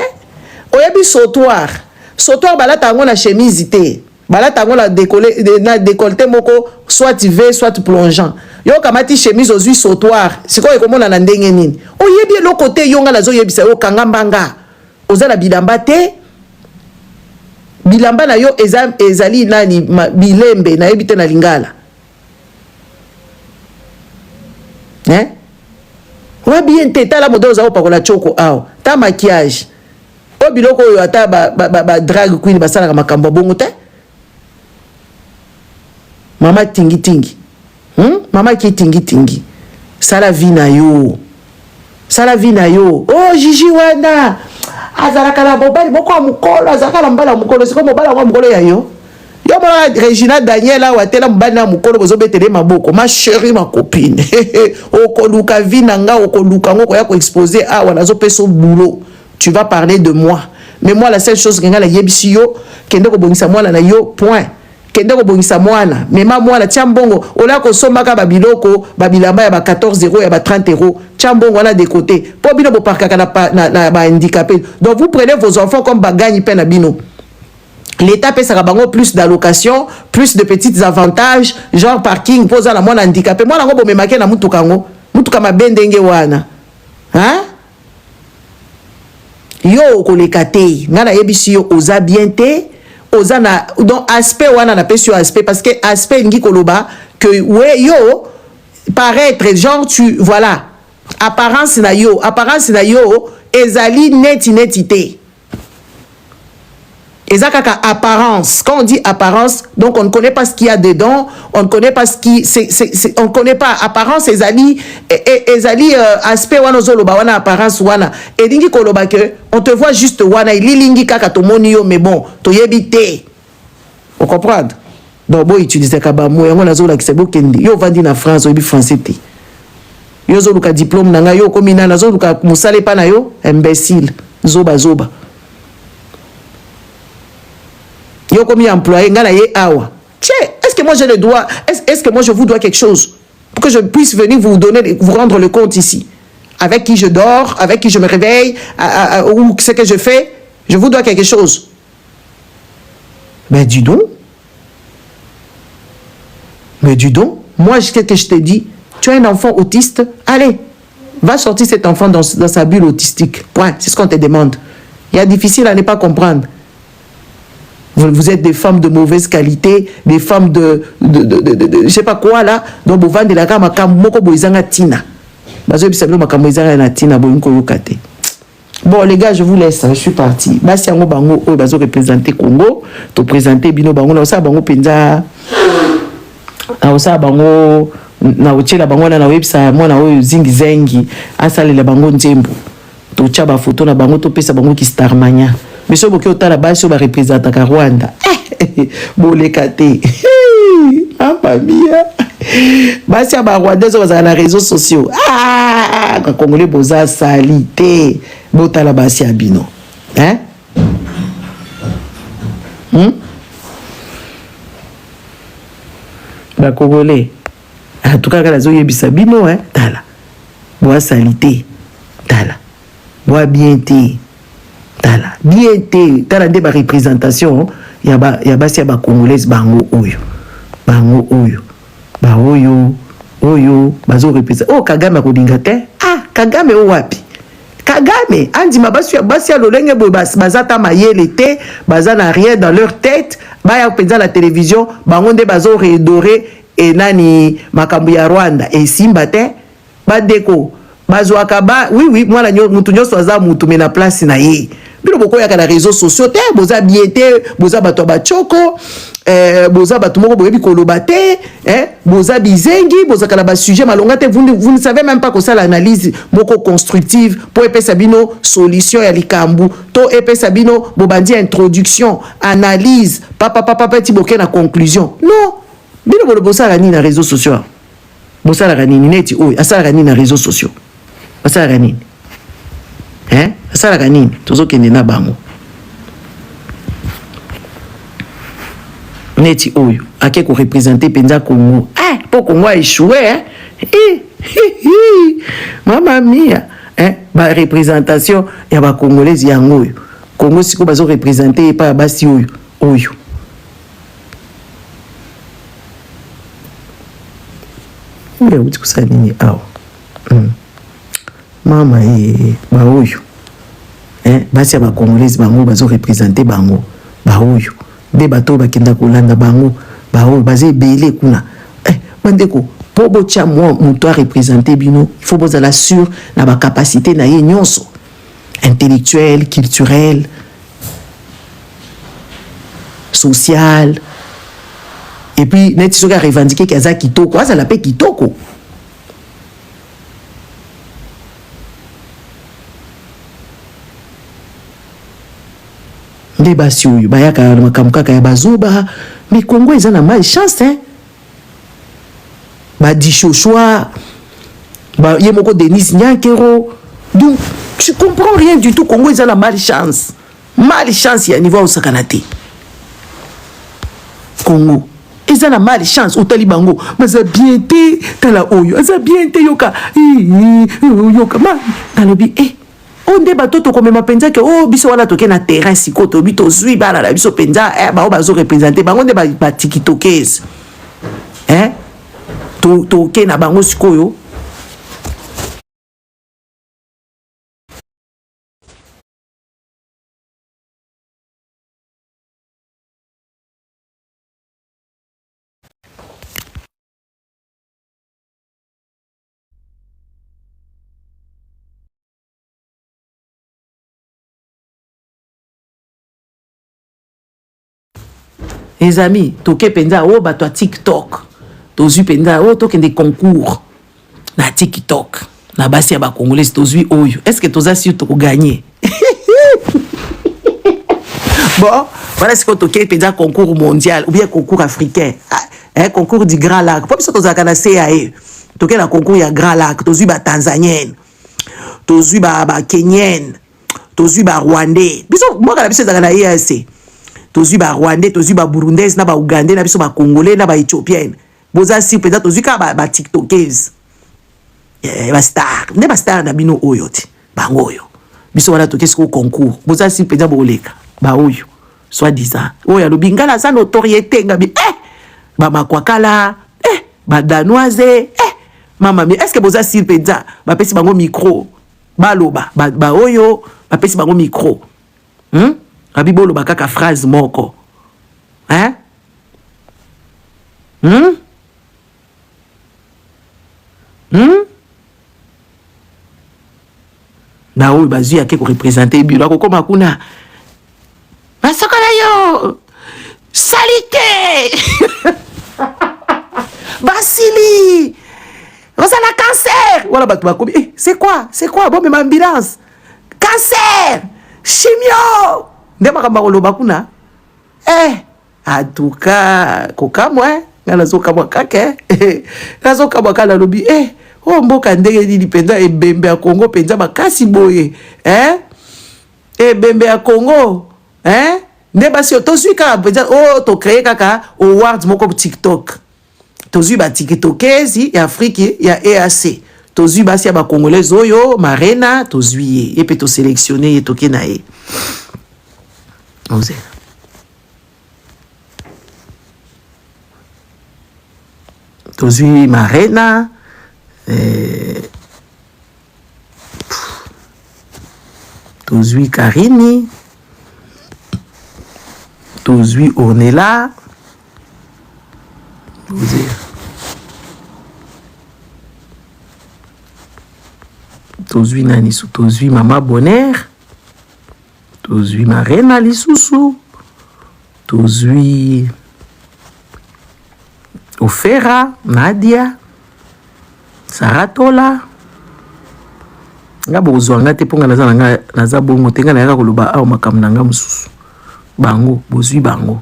oyebi sautoir balata ngo na chemise te balata ngo na décolleté moko soit V soit plongeant yo kamati chemise ozui sautoir siko ekomona na ndenge nini oyebi lo côté yo ngala zo yebisa yo kanga mbanga ozala bilamba te bilamba na yo ezali nani bilembe na yebite na lingala wa bien te tala modèle za opakola choko aw ta maquillage o biloko yo ata ba drag queen basala makambo bongo te mama tingi mama ki tingi sala vie na yo oh Gigi wana azala kala bobali moko amukolo azaka la mbala mukolo siko mobala wa mukolo ya yo mona Regina Daniela watela mbana na mukolo bozo betele maboko ma chérie ma copine okoluka vina nga okoluka ngoko ya ko exposer awa nazo peso boulot tu vas parler de moi mais moi la seule chose que nga la yebisi yo kende ko bongisa mwana na yo point kende ko bongisa mwana mema mwana tiambongo ola ko somaka ba biloko ba bilamba ya ba 14 € ya ba 30 € tiambongo wana de côté po bino bo parkaka na ba handicapé donc vous prenez vos enfants comme bagani pe na bino. L'État paie ça bango plus d'allocations, plus de petits avantages, genre parking, posa la mona handicapé. Moi, nango bo me make na mutuka ngo, mutuka mabendenge wana. Hein? Yo kolekate, ngana yebisi yo oza bien te, oza na donc aspect wana na pesi aspect parce que aspect ngi koloba que ouais yo paraître genre tu voilà, apparence na yo ezali netité. Et ça, apparence. Quand on dit apparence, donc on ne connaît pas ce qu'il y a dedans, on ne connaît pas ce qui, on ne connaît pas apparence, ezali aspect wana zoloba wana apparence wana. Et lingi koloba que on te voit juste wana, ili lingi kaka to moni yo, mais bon, to yebite. Vous comprenez? Donc bon, utiliser kabamo, yango na zola kisebo kendi. Yo vandi na France, oyebi français te. Yo zoluka diplôme nanga yo komina na zoluka musale pa na yo, imbécile. Zoba. Yo comme employé ngana ye awa. Est-ce que moi je le dois est-ce que moi je vous dois quelque chose pour que je puisse venir vous donner vous rendre le compte ici avec qui je dors, avec qui je me réveille ou ce que je fais, je vous dois quelque chose. Mais dis donc. Moi ce que je te dis, tu as un enfant autiste, allez, va sortir cet enfant dans sa bulle autistique. Point, c'est ce qu'on te demande. Il y a difficile à ne pas comprendre. Vous êtes des femmes de mauvaise qualité, des femmes de je sais pas quoi là, donc vous vendez la gamme à moko boizanga tina. Bazo bisablo makambo izanga na tina boyinko yokate. Bon les gars, je vous laisse, je suis parti. Basi yango bango oyo bazo représenter Congo, to présenter bino bango na osa bango penza. Na osa bango na ochela bango na website mwana oyo zingi asalela bango nzembo. To chaba photo na bango to pesa bango ki Starmania. Mais si vous avez un représentateur Rwanda, bolekate. Mamma mia. Basi ba Rwandais sur les réseaux sociaux. Ah, quand Congolais boza salité. Botala basi abino. Hein? Ba Congolais. En tout cas, quand ils ont yebisa bino, hein, tala. Boa salité. Tala. Boa bien té. Tala. Bien té. Tala de ba représentation, ya basi ba Congolais bango oyo. Bango oyo. Ba oyo bazo représenter. Oh Kagame akodinga te. Ah, Kagame o wapi? Kagame andima basi ya lolenge bo bazata mayele te, bazana rien dans leur tête, ba ya penza la télévision, bango nde bazo redorer et nani makambu ya Rwanda et simba te, ba deko bazo akaba. Oui moi la mutu nyoso aza mutu mena place na ye. Bino boko ya kana réseaux sociaux te, boza biete, boza bato ba choko. Boza batumoko boyebi koloba te, boza bizengi, boza kala ba sujet malonga te, vous ne savez même pas que ça l'analyse moko constructive pour epesa bino solution ya likambu to epesa bino bobandi introduction, analyse, papa ti boke na conclusion. Non, bino bolo bosa la ni na réseaux sociaux. Bosa la nini neti oy, asa la nini na réseaux sociaux. Asa la nini. Asa la nini, tozo kende na bango. Neti oyo ake ko représenter penza Congo. Pour Congo a échoué, Mamma mia, ba représentation ya ba Congolais yango oyo. Congo siko bazo représenter pa basi oyo. Ya uti kusani awo. Mama ba oyo. Basi ya ba Congolais bango bazo représenter bango. Ba oyo. Des bateaux bakenda kolanda bango bao basé belé kuna bandeko pour botia moi muto représenter bino il faut bozala sûr na ba capacité na ye nyonso intellectuelle, culturelle, sociale, et puis net soka revendiquer kaza kitoko ça la paix kitoko. Basi oyo bayaka makamukaka ya bazoba, mais Congo ils ont mal chance ba dishoshwa ba yemoko Denis Nyankero. Donc tu comprends rien du tout. Congo ils ont mal chance ya niveau au sakanate. Congo ils ont mal chance au talibango baza bien té tala oyo aza bien té yoka ma talobi onde batoto komema penza ke biso wana toke na terrain sikoto bito zui bala la biso penza ba bazo représenter bango nde ba tikitokez toke na bango sikoyo. Les amis, toke penza bato TikTok. Tozu penza toke des concours na TikTok. Na basi ya ba Congolais tozu oyo. Est-ce que toza si to gagner? Bon, voilà ce que toke penza concours mondial ou bien concours africain. Concours du Grand Lac. Pour ça toza kana CAE. Toke na concours ya Grand Lac, tozu ba Tanzanienne. Tozu ba Kenyan. Tozu ba Rwandais. Biso moi kana biso za kana EAC. Tozu ba Rwandais, tozu ba Burundais, na ba Ougandais, na biso ba Congolais, na ba Éthiopienne. Boza si peut-être tozu ka ba TikTokers. Ba star, ne ba star na bino oyo ti. Bango oyo. Biso wana toke siko concours. Boza si peut-être boleka. Ba oyo. Soit disant. Oya lo bingala sa notoriété ngabi. Ba makwakala, ba danoise, mama mi. Est-ce que boza si peut-être ba pesi bango micro. Ba loba, ba oyo, ba pesi bango micro. Abibolo bakaka phrase moko. Na oyo bazui ake ko représenter bilo ko koma kuna. Masakala yo. Salité. Basili. Rosa la cancer. Voilà batu bakobi. C'est quoi? Bon mais ambulance. Cancer. Chimio. Ndema kamba koloba kuna En tout cas, koka moi, nazo kamwa kake. Nazo kamwa kala lobi oh mboka ndenge nini penza ebembe ya Congo penza makasi boye. Ebembe ya Congo. Ne basi tozui kaka penza to créer kaka awards moko TikTok. Tozui ba TikTokezi ya Afrique ya EAC. Tozui basi ya ba Congolais oyo Marena tozui et puis to sélectionner toke na ye. Ose. Tozui Marena tozui Karini tozui Ornella tozui nani sou tozui Mama Bonheur tozui Marena lisusu tozui Ofera Nadia Saratola nga bozwanga te ponga naza bongo tenga na yaka koloba awa makambo na nga mususu bango bozwi bango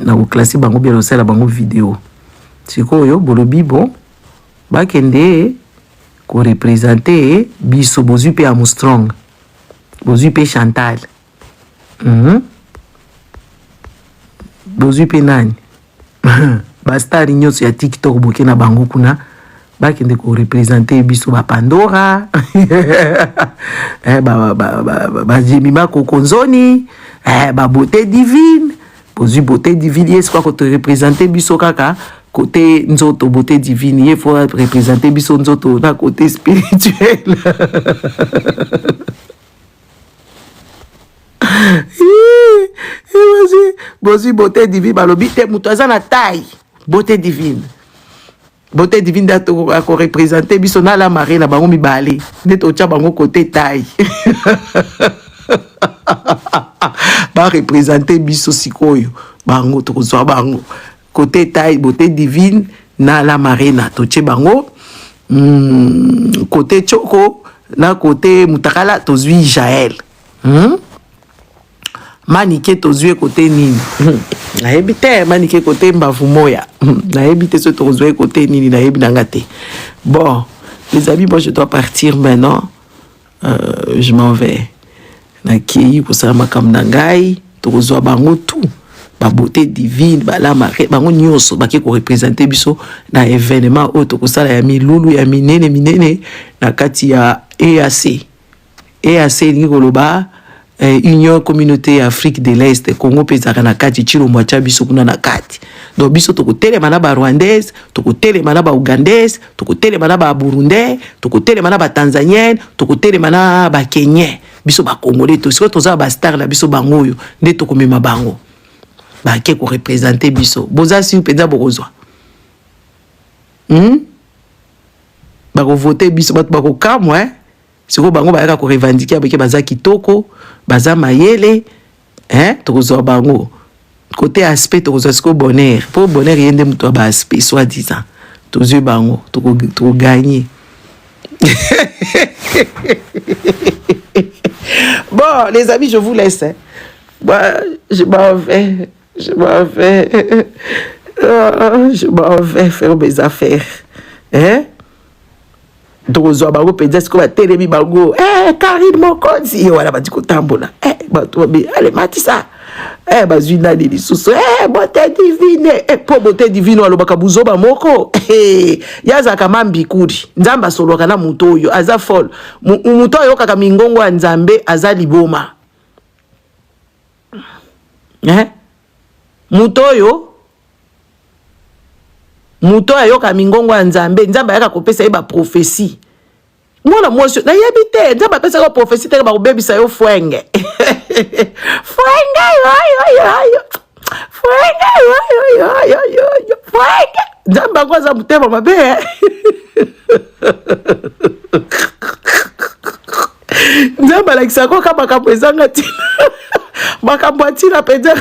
na koklasi bango bien osala bango video sikoyo bolobi bon bakende ko représenter biso bozwi pe Armstrong bozwi pe Chantal bozwi pe nani bastari nyonso ya TikTok boke na bango kuna bakende ko représenter biso ba Pandora ba Jemima Kokonzoni ba Beauté Divine bozwi Beauté Divine yes quoi ko te représenter biso kaka côté nzoto Beauté Divine il faut représenter biso nzoto na côté spirituel. Bozwi Beauté Divine balobi te mutu aza na taille Beauté Divine dato ko représenter biso na la marée na bango mibale nde to tia bango côté taille ba représenter biso sikoyo bango to kozwa bango côté taille Beauté Divine na la marée na to tia bango côté Choko na côté Mutakala tozwi Jaël Manike tozwi côté nini na ebite manike côté mbavu moya na ebite ce tozwi côté nini na ebinanga te. Bon les amis, moi je dois partir maintenant. Je m'en vais na kei ko sa makamna ngai tozwa bango tout ba Beauté Divine ba la marée bango nyonso baki ko représenter biso na événement auto ko sala ya milulu ya minene na kati ya EAC ni koloba Union Communauté Afrique de l'Est Congo pezaka na kati chilo mwacha biso kuna na kati donc biso tokotele mana ba rwandaise tokotele mana ba ougandaise tokotele mana ba burundais tokotele mana ba tanzanienne tokotele mana ba kenyen biso ba congolais to siko toza ba star la biso bango yo nde tokomema bango ba ke ko représenter biso boza si peza bokozwa ba ko voter biso ba ko kamwa siko bango ba yaka ko revendiquer abeke baza kitoko baza mayele tokozwa bango côté aspect tokozwa siko bonheur pour bonheur yende muto ba aspect soi-disant tozwe bango to gagner. Bon les amis, je vous laisse moi je m'en vais faire mes affaires tozwa bango penza siko batelemi bango Karine Mokonzi wala badi kotambola bato be allez matisa bazwi nani lisusu Beauté Divine po Beauté Divine alobaka buzoba moko yaza kama mbikuri nzamba soloka na muto oyo aza fol muto oyo kaka mingongo ya nzambe aza liboma muto ayoka mingongo ya nzambe yaka kopesa ye ba prophétie mwana mwosio na yebite nzambe apesa ko prophétie te ba kobebisa yo fwenge fwenge nzambe akoza mutema mabe nzambe alakisa ko kama makambo ezanga tina makambo atina penza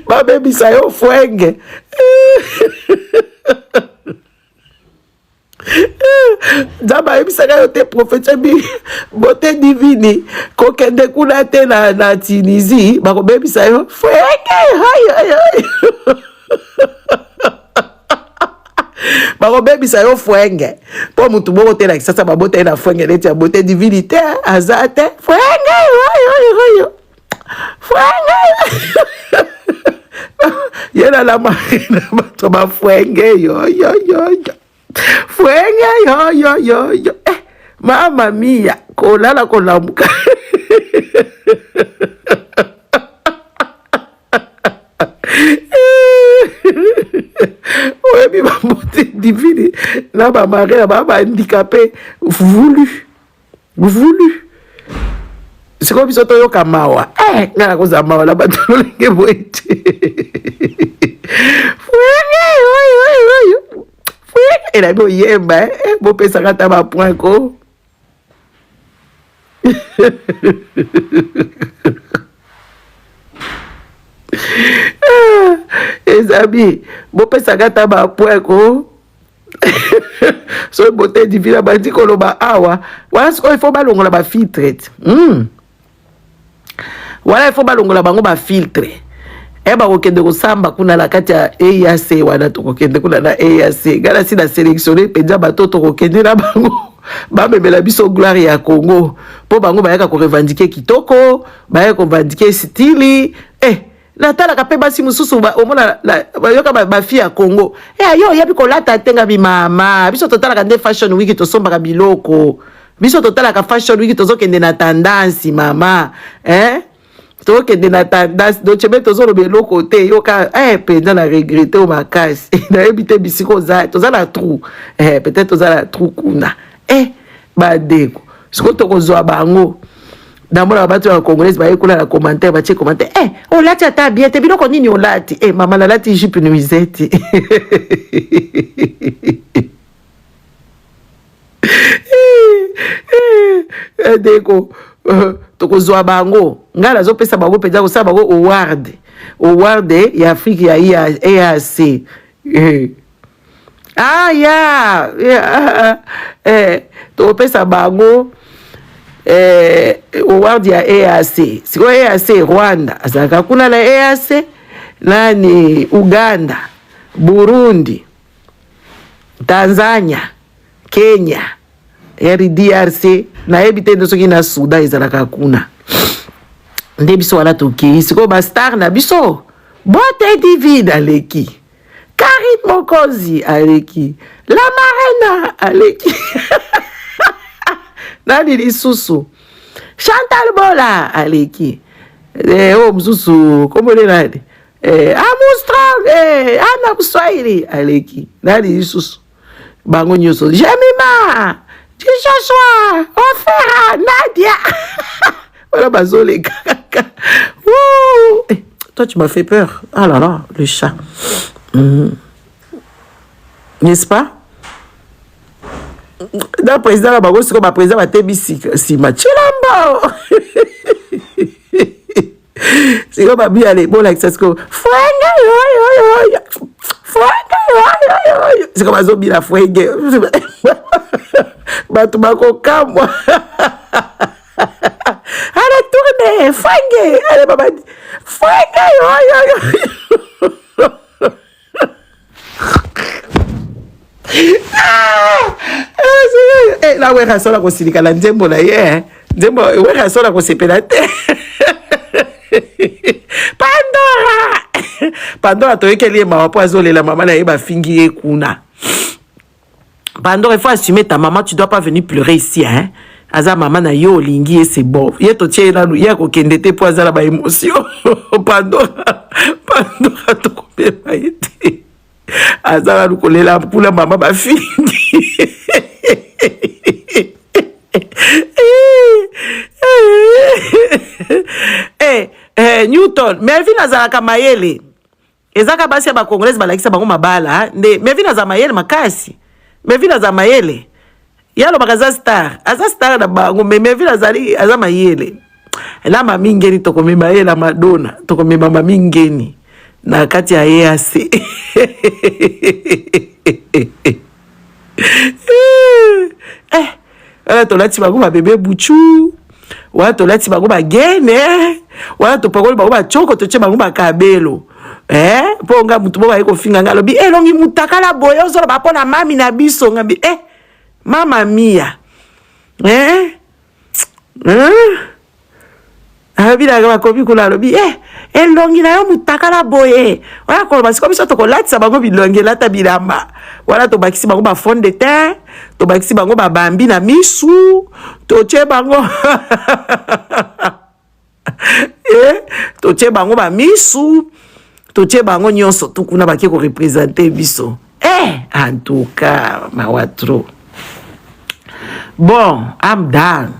babebisa yo fwenge Zaba ebisaka yote prophète bi beauté divine ko kende kuna te na Tunisie ba ko bebisa yo fwenge hayo ba ko bebisa yo fwenge po mutu boko te la kisasa ba beauté na fwenge leti ya beauté divinité azate fwenge hayo fwenge yena la marina bato ba fwenge yo fwenge yo mama mia kolala kolamuka oyebi babote divine na bamare na bahandicapé voulu sikoyo biso toyoka mawa nga na kozala mawa na bato lolenge boye te enabi oyemba bopesaka ta bapoint ko ezabi bopesaka ta bapoint ko so bote divina bandi koloba awa wana sikoyo ifo balongola bafiltre wana ifo balongola bango bafiltre bakokende kosamba kuna na kati ya EAC wana tokokende kuna na EAC gala si na sélectionner penza bato tokokende na bango bamemela biso gloire ya Congo po bango bayaka ko revendiquer kitoko bayaka ko revendiquer stili natalaka pe basi mususu omona bayoka bafi ya Congo yo yabi kolata tenga bimama biso totalaka nde fashion week tosombaka biloko biso totalaka fashion week tozokende na tendance mama tokende na tendance do chebe tozoloba eloko te yoka penza na regrette o makasi nayebi te bisiko toza na trou peut-être toza na trou kuna badeko siko tokozwa bango namona bato ya congolaise baye kula na commentaire batie commentaire olati ata bien te biloko nini olati mama nalati jupe nuisette deko tokozwa bango nga nazopesa bango mpenza kosala bango award ya Afrique ya EAC tokopesa bango award ya EAC sikoyo EAC Rwanda azalaka kuna na EAC nani Uganda Burundi Tanzania Kenya RDRC nayebi te soki na Sudan ezalaka kuna nde biso wana tokei sikoyo bastar na biso bote divine aleki Karit Mokozi aleki la marina aleki nani lisusu Chantal Bola aleki msusu komole nani Amustrong Ana Kuswahili aleki nani lisusu bango nyonso Jemima Joshua Ofera Nadia voilà bazole kaka toi tu m'as fait peur ah là là le chat n'est-ce pas na président la bango siko ba président batebi sima chilamba siko babi ale bola siko fwenge yo siko bazobi la fwenge bato bakokamwa ale tourne fwenge ale baba fwenge yo la wera sola kosilika la nzembo na ye nzembo wera sola kosepela te Pandora toyekeli mawa po azolela mama na ye bafingi ye kuna Pandora il faut assumer ta maman tu dois pas venir pleurer ici aza mama na yo lingi et c'est bon ye to tie na ya ko kendete po azala ba émotion Pandora to kopema ete azala lukolela pula mama bafingi Newton Melvin azalaka mayele ezaka basi ya ba congolaise balakisa bango mabala nde Melvin azala mayele makasi Melvin azala mayele yalo bakaza star na bango Melvin aza mayele la mami ngeni tokomema ye la Madonna tokomema mami ngeni na kati ya EAC Wala tolati bango ba bébé buchu. Wala tolati bango ba gene. Wala topakoli bango ba choko toche bango ba kabelo. Ponga mutu bo ba yeko finga ngalobi elongi mutakala boyo zo ba pona mami na biso ngabi mama mia. Abila ga kopi kula lobi elongi na yo mutakala boye. Wala ko basiko biso to kolati bango bilongi lata bilamba. Wala to bakisi bango ba fond de terre, to bakisi bango ba bambi na misu, to che bango to che bango ba misu, to che bango nyonso to kuna baki ko représenter biso. En tout cas, mawatro. Bon, I'm done.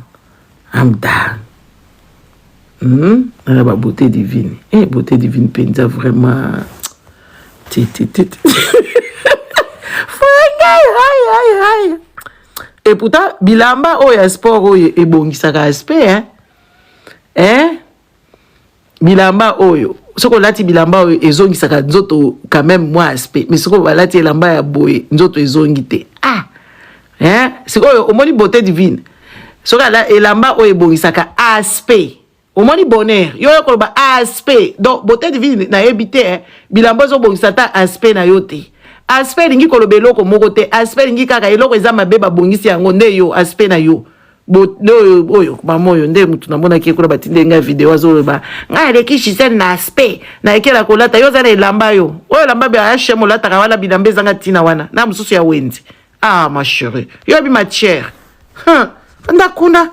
La beauté divine. Beauté divine, penza vraiment. Et pourtant, bilamba oya sport oyo ebongisaka aspect bilamba oyo soko lati bilamba oyo ezongisaka nzoto quand même moi aspect mais soko balati elamba ya boye nzoto ezongi te siko oyo omoni beauté divine soko la elamba oyo ebongisaka aspect omoni bonheur yo koloba aspect donc beauté divine na ebité bilamba zo bongisa ta aspect na yo te aspect lingi koloba eloko moko te aspect lingi kaka eloko eza mabe babongisi yango nde yo aspect na yo oyo mama oyo nde mutu namonaki ekola batinde nga video azoloba nga aleki sen na aspect na ekela kolata yo za na elamba yo oyo elamba bya ashemo lataka wana bilamba ezanga tina wana na mususu ya wenzi ma chérie yo bi ma chère ndakuna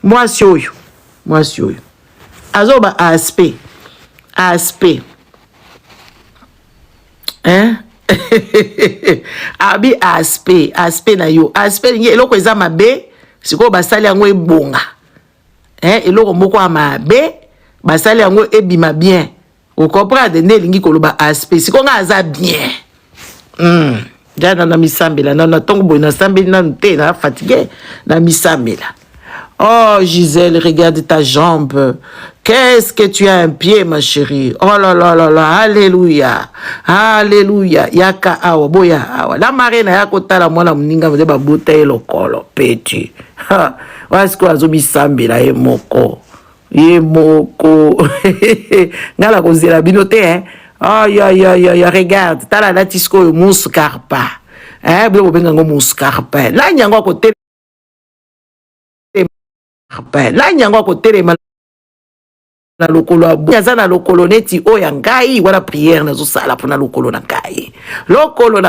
mwasi oyo azoba aspect abi aspect na yo aspect lingi eloko eza mabe siko basali yango ebonga eloko moko ya mabe basali yango ebima bien okomprendre nde elingi koloba aspect siko nga aza bien jana na misambela na tongo boye nasambeli nanu te na fatigué na misambela. Oh Gisèle, regarde ta jambe. Qu'est-ce que tu as un pied, ma chérie? Oh là là là là, alléluia. Alléluia. Yaka awa, boya awa. La marine ya kotala mwana mninga mze ba bouteille lokolo peti. Wasko azomi sambela ye moko. Ngala kozela binote Oh ya regarde, tala la tisko mouscarpa. Blo benga ngo mouscarpa. La nyango kote la nyango kotelema na lokolo aza na lokolo neti oya ngai wana prière nazo sala pona lokolo na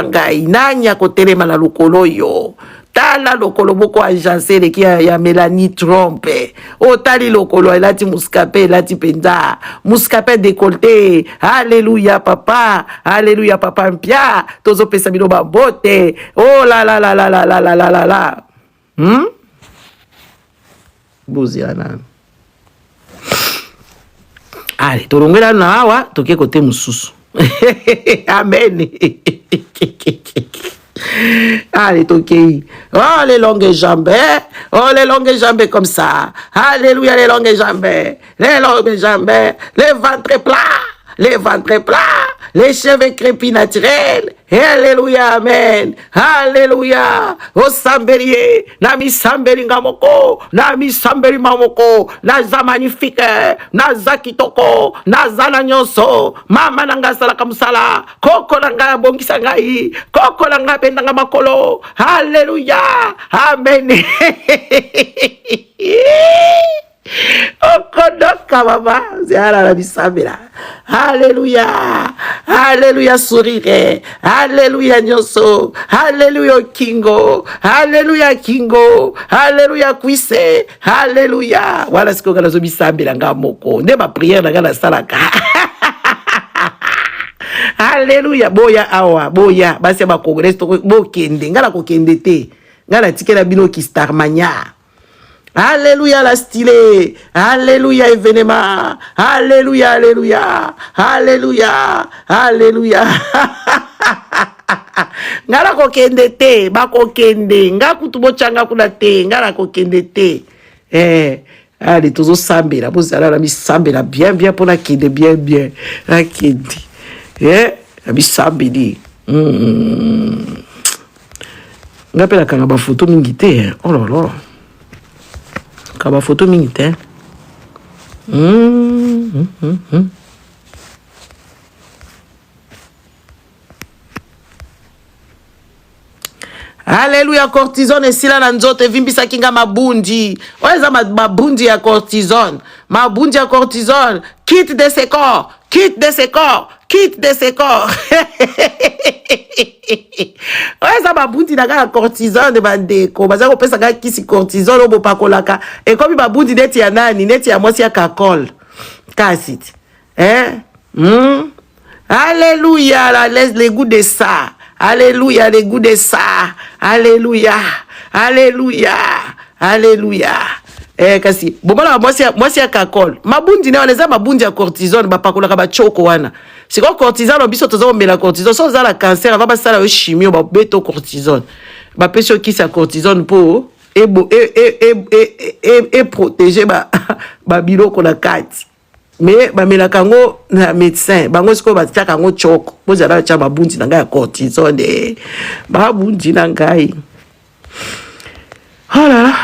ngai nanya kotelema na lokolo yo tala lokolo boko agence leki ya Mélanie Trump otali lokolo elati muskape elati penza muskape décolleté alléluia papa mpia tozo pesa bino babote oh la la Boziana. Allez, tolongela na awa toke kote mususu. Amen. Allez, toke. Oh, les longues jambes. Oh, les longues jambes comme ça. Alléluia, les longues jambes. Les longues jambes. Les ventres plats. Les cheveux crépus naturels. Alléluia, amen. Alléluia. O sambelier. Nami sambeli ngamoko. Nami sambeli mamoko. Naza magnifique. Naza kitoko. Naza na nyonso. Mama nanga sala kamusala. Koko nanga bongisa ngai. Koko nanga pendanga makolo. Alléluia. Amen. Okodoka mama ziara la bisabela. Alléluia. Alléluia sourire. Alléluia nyonso. Alléluia kingo. Alléluia kingo. Alléluia kuise. Alléluia. Voilà ce que ngala zo bisabela ngamoko. Ne ba prière na ngala salaka. Alléluia. Boya awa. Boya. Basi ba congrès to bokende. Ngala ko kende te. Ngala tikela bino ki starmania. Alléluia la stylée. Alléluia événement. Alléluia, alléluia. Alléluia. Alléluia. Ngala kokende te, bako kende. Nga kutubochanga kuna te, ngala kokende te. Allez, tozo sambela. Bozala la mi sambela bien pour la kende bien. La kende. La mi sambeli. Ngapela kanga ba photo mingi te. Oh là là. Ka ba photo mingi te. Alléluia, cortisone et sila na nzoto vimbisa kinga mabundi. Oza mabundi ya cortisone. Mabundi ya cortisone. Quitte de ce corps. Quitte de ce corps. Quitte de ce corps. Oza mabundi na ga cortisone bandeko. Baza ko pesa ga kisi cortisone obo pakolaka. E komi mabundi neti ya nani? Neti ya mwasi ya kakol. Kasit. Alléluia, les goûts de ça. Alléluia, les goûts de ça. Alléluia. Alléluia. Alléluia. Kasi bomala mwasi ya kakol. Mabundi ne waneza mabundi ya cortisone bapakolaka ba choko wana. Siko cortisone biso tozo mela cortisone so za la cancer ava basala yo chimio ba beto cortisone. Ba peso kisi ya cortisone po et protéger ba biloko na kati. Mais bamela kango na médecin bango siko batia kango choko bozala cha babundi na ngai ya cortisone babundi na ngai. Hala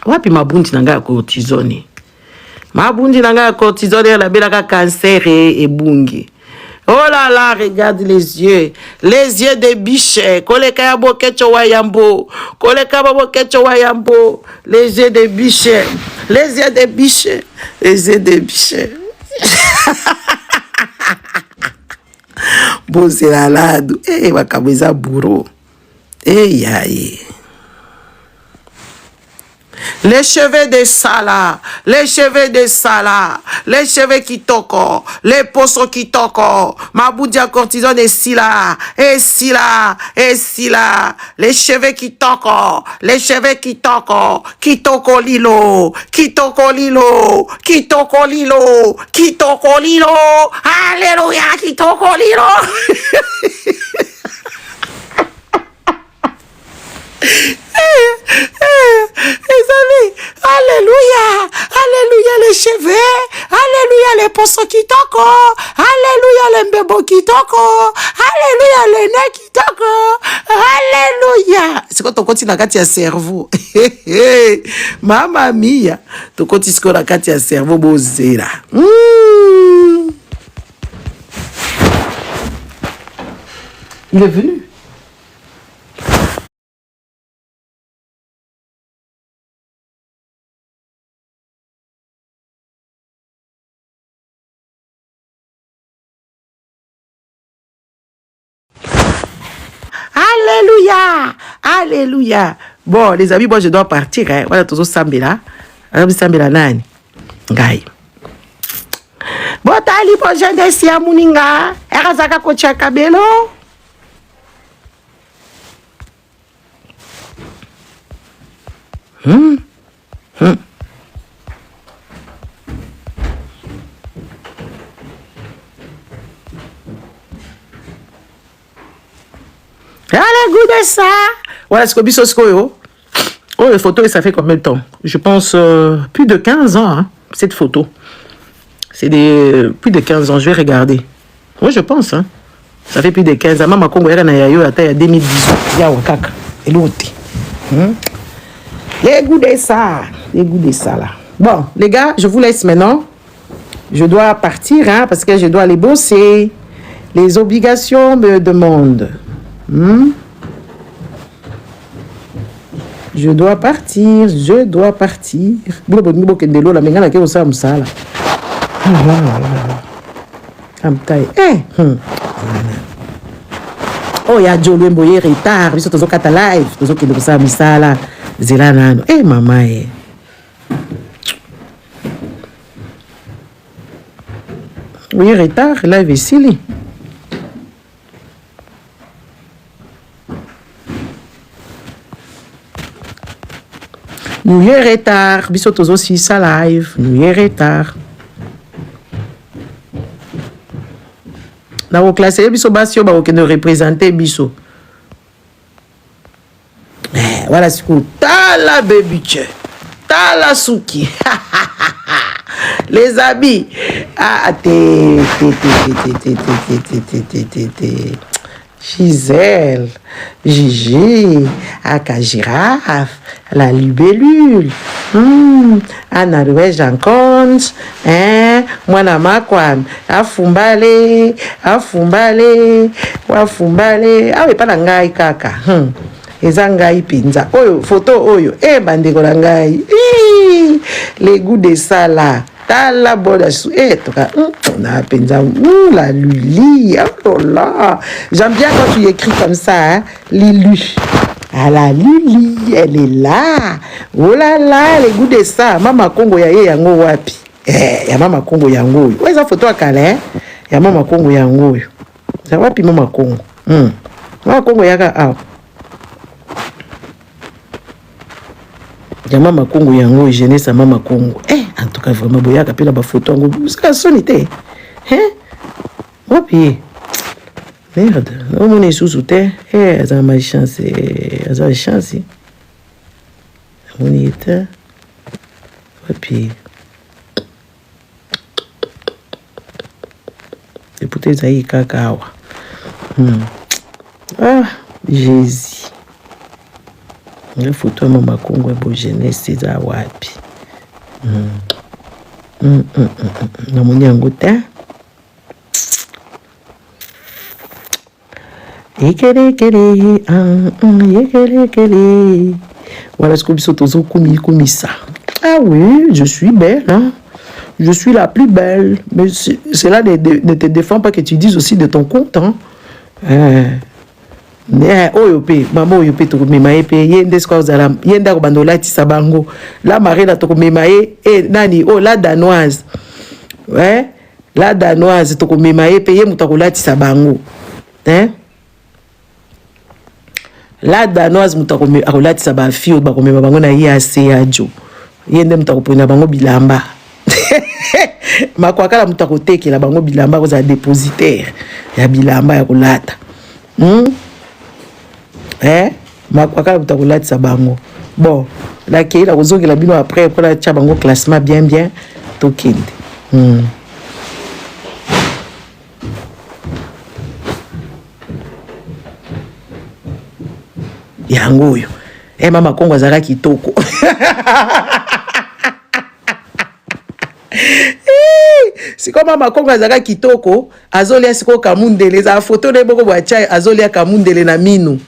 wapi mabundi na ngai ya cortisone? Mabundi na ngai ya cortisone la belaka cancer et bungi. Oh là là, regarde les yeux de biche. Koleka ya bokecho wayambo. Koleka ya bokecho wayambo. Les yeux de biche. Les yeux de biche. Les yeux de biche. Bozela ladu. Wakabeza buro. Yaye. Les cheveux de Salah, les cheveux de Salah, les cheveux qui toquent, les poissons qui toquent, ma boudia cortisone et Sila, et Sila, et Sila, les cheveux qui toquent, les cheveux qui toquent lilo, qui toquent lilo, qui toquent lilo, qui toquent lilo, alléluia, qui toquent lilo. Les amis, alléluia, alléluia les cheveux, alléluia les poissons qui toquent, alléluia les mbebo qui toquent, alléluia les nez qui toquent, alléluia. C'est quand on continue à gâter un cerveau. Mamma mia, tu continues à gâter un cerveau, bozera. Il est venu. Alléluia, alléluia. Bon, les amis, moi je dois partir. Hein. Voilà, toujours Sambela. Sambela nani. Ngai. Bon, tali po jende si amuninga. Erazaka kocha kabelo. Allez, goût de ça. Voilà ce que biso yo. Oh, les photos, ça fait combien de temps? Je pense plus de 15 ans, hein, cette photo. C'est plus de 15 ans, je vais regarder. Oui, je pense, hein. Ça fait plus de 15 ans. Maman Congo, il y a 2018. Il y a Wakaka. Et l'autre. Les goûts de ça. Les goûts de ça, là. Bon, les gars, je vous laisse maintenant. Je dois partir, hein, parce que je dois aller bosser. Les obligations me demandent. Je dois partir, je dois partir. Oh, ya Jolo Mboye retard. Biso tozo kata live. Tozo kende kusala misala. Zela nano. Mama Oui, retard. Live ici. Nous y est retard. Biso tozo si sa live. Nous y est retard. Na classe biso basio ba okende représenter biso. Voilà ce que tala baby che. Tala suki. Les amis. Gisèle, Gigi, Aka Girafe, la libellule, Anna Louis en compte, Mwana Makwan, Afumbale, Wafumbale, ah oui, pas la ngai kaka, eza ngai pinza, oyo, photo oyo, bandeko la ngai, les goûts de ça là. Tala boda sou toka na penza la Luli, oh là, j'aime bien quand tu écris comme ça, hein? Lilu, ah la Luli, elle est là, oh là là, les goûts de ça, Mama Congo ya yango wapi, ya Mama Congo yango, ouais ça photo à Calais, ya Mama Congo yango, ça wapi Mama Congo, Mama Congo yaka ah. Ya Mama Congo yango jeunesse Mama Congo. En tout cas vraiment boyaka pe na ba photo ngo ça sonité. Wapi. Merde, on est sous terre. Ça ma chance, ça chance. On y était. Wapi. Et peut-être ça y kakawa. Ah, Jésus. La photo ya Mama Congo bo jeunesse c'est za wapi. Na moni yango te. Ekele. Voilà ce que biso tozo komi ça. Ah oui, je suis belle, hein. Je suis la plus belle. Mais cela ne te défend pas que tu dises aussi de ton compte, hein. Oyo pe maman oyo pe to mema ye pe yende sko zala yenda ko bandola ti sabango la marina to mema ye nani la danoise la danoise to mema ye pe ye muta ko lati sabango la danoise muta ko lati saba fio ba ko mema bango na ye ase ajo yende muta ko pona bango bilamba makwakala muta ko tekela bango bilamba ko za dépositaire ya bilamba ya kolata makwakala mutakulatisa bango bon la keila kozongela bino après pour la tia bango classement bien tokende yango oyo Mama Congo azala kitoko siko Mama Congo azala kitoko azolia siko kamundele za photo ne boko bwacha azolia kamundele na minu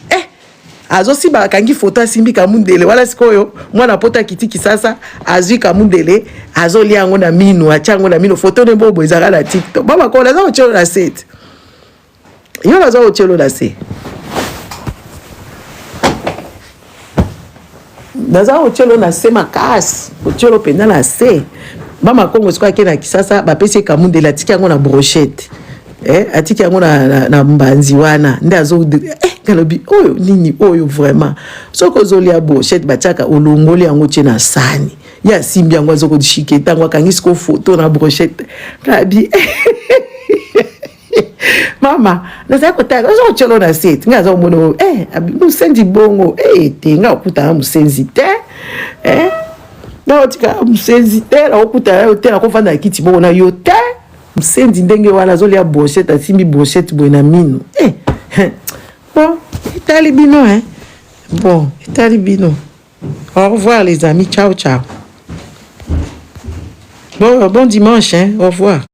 azo si ba kangi photo simbi kamundele wala sikoyo mwana pota kitiki sasa azwi kamundele azolia ngo na minu achango na minu photo ne bobo ezaka na TikTok Mama Congo za ochelo na set yo na za ochelo na set naza ochelo na se makasi ochelo penda na se Mama Congo siko akena kisasa ba pesi kamundele atiki ngo na brochette atiki yango na mbanzi wana nde azo kalobi oyo nini oyo vraiment soko zolia brochette bachaka olongoli yango tie na sani ya simbi yango azoko dishiketa ngo akangisi ko photo na brochette kabi mama naza kotaka zo chelo na set ngaza omono musenzi bongo tenga okuta musenzi te na otika musenzi te na okuta hotel akofanda kiti bongo na yo te msendi ndenge wana zolia brochette asimbi brochette boy na mino bon itali bino bon itali bino au revoir les amis ciao bon dimanche au revoir.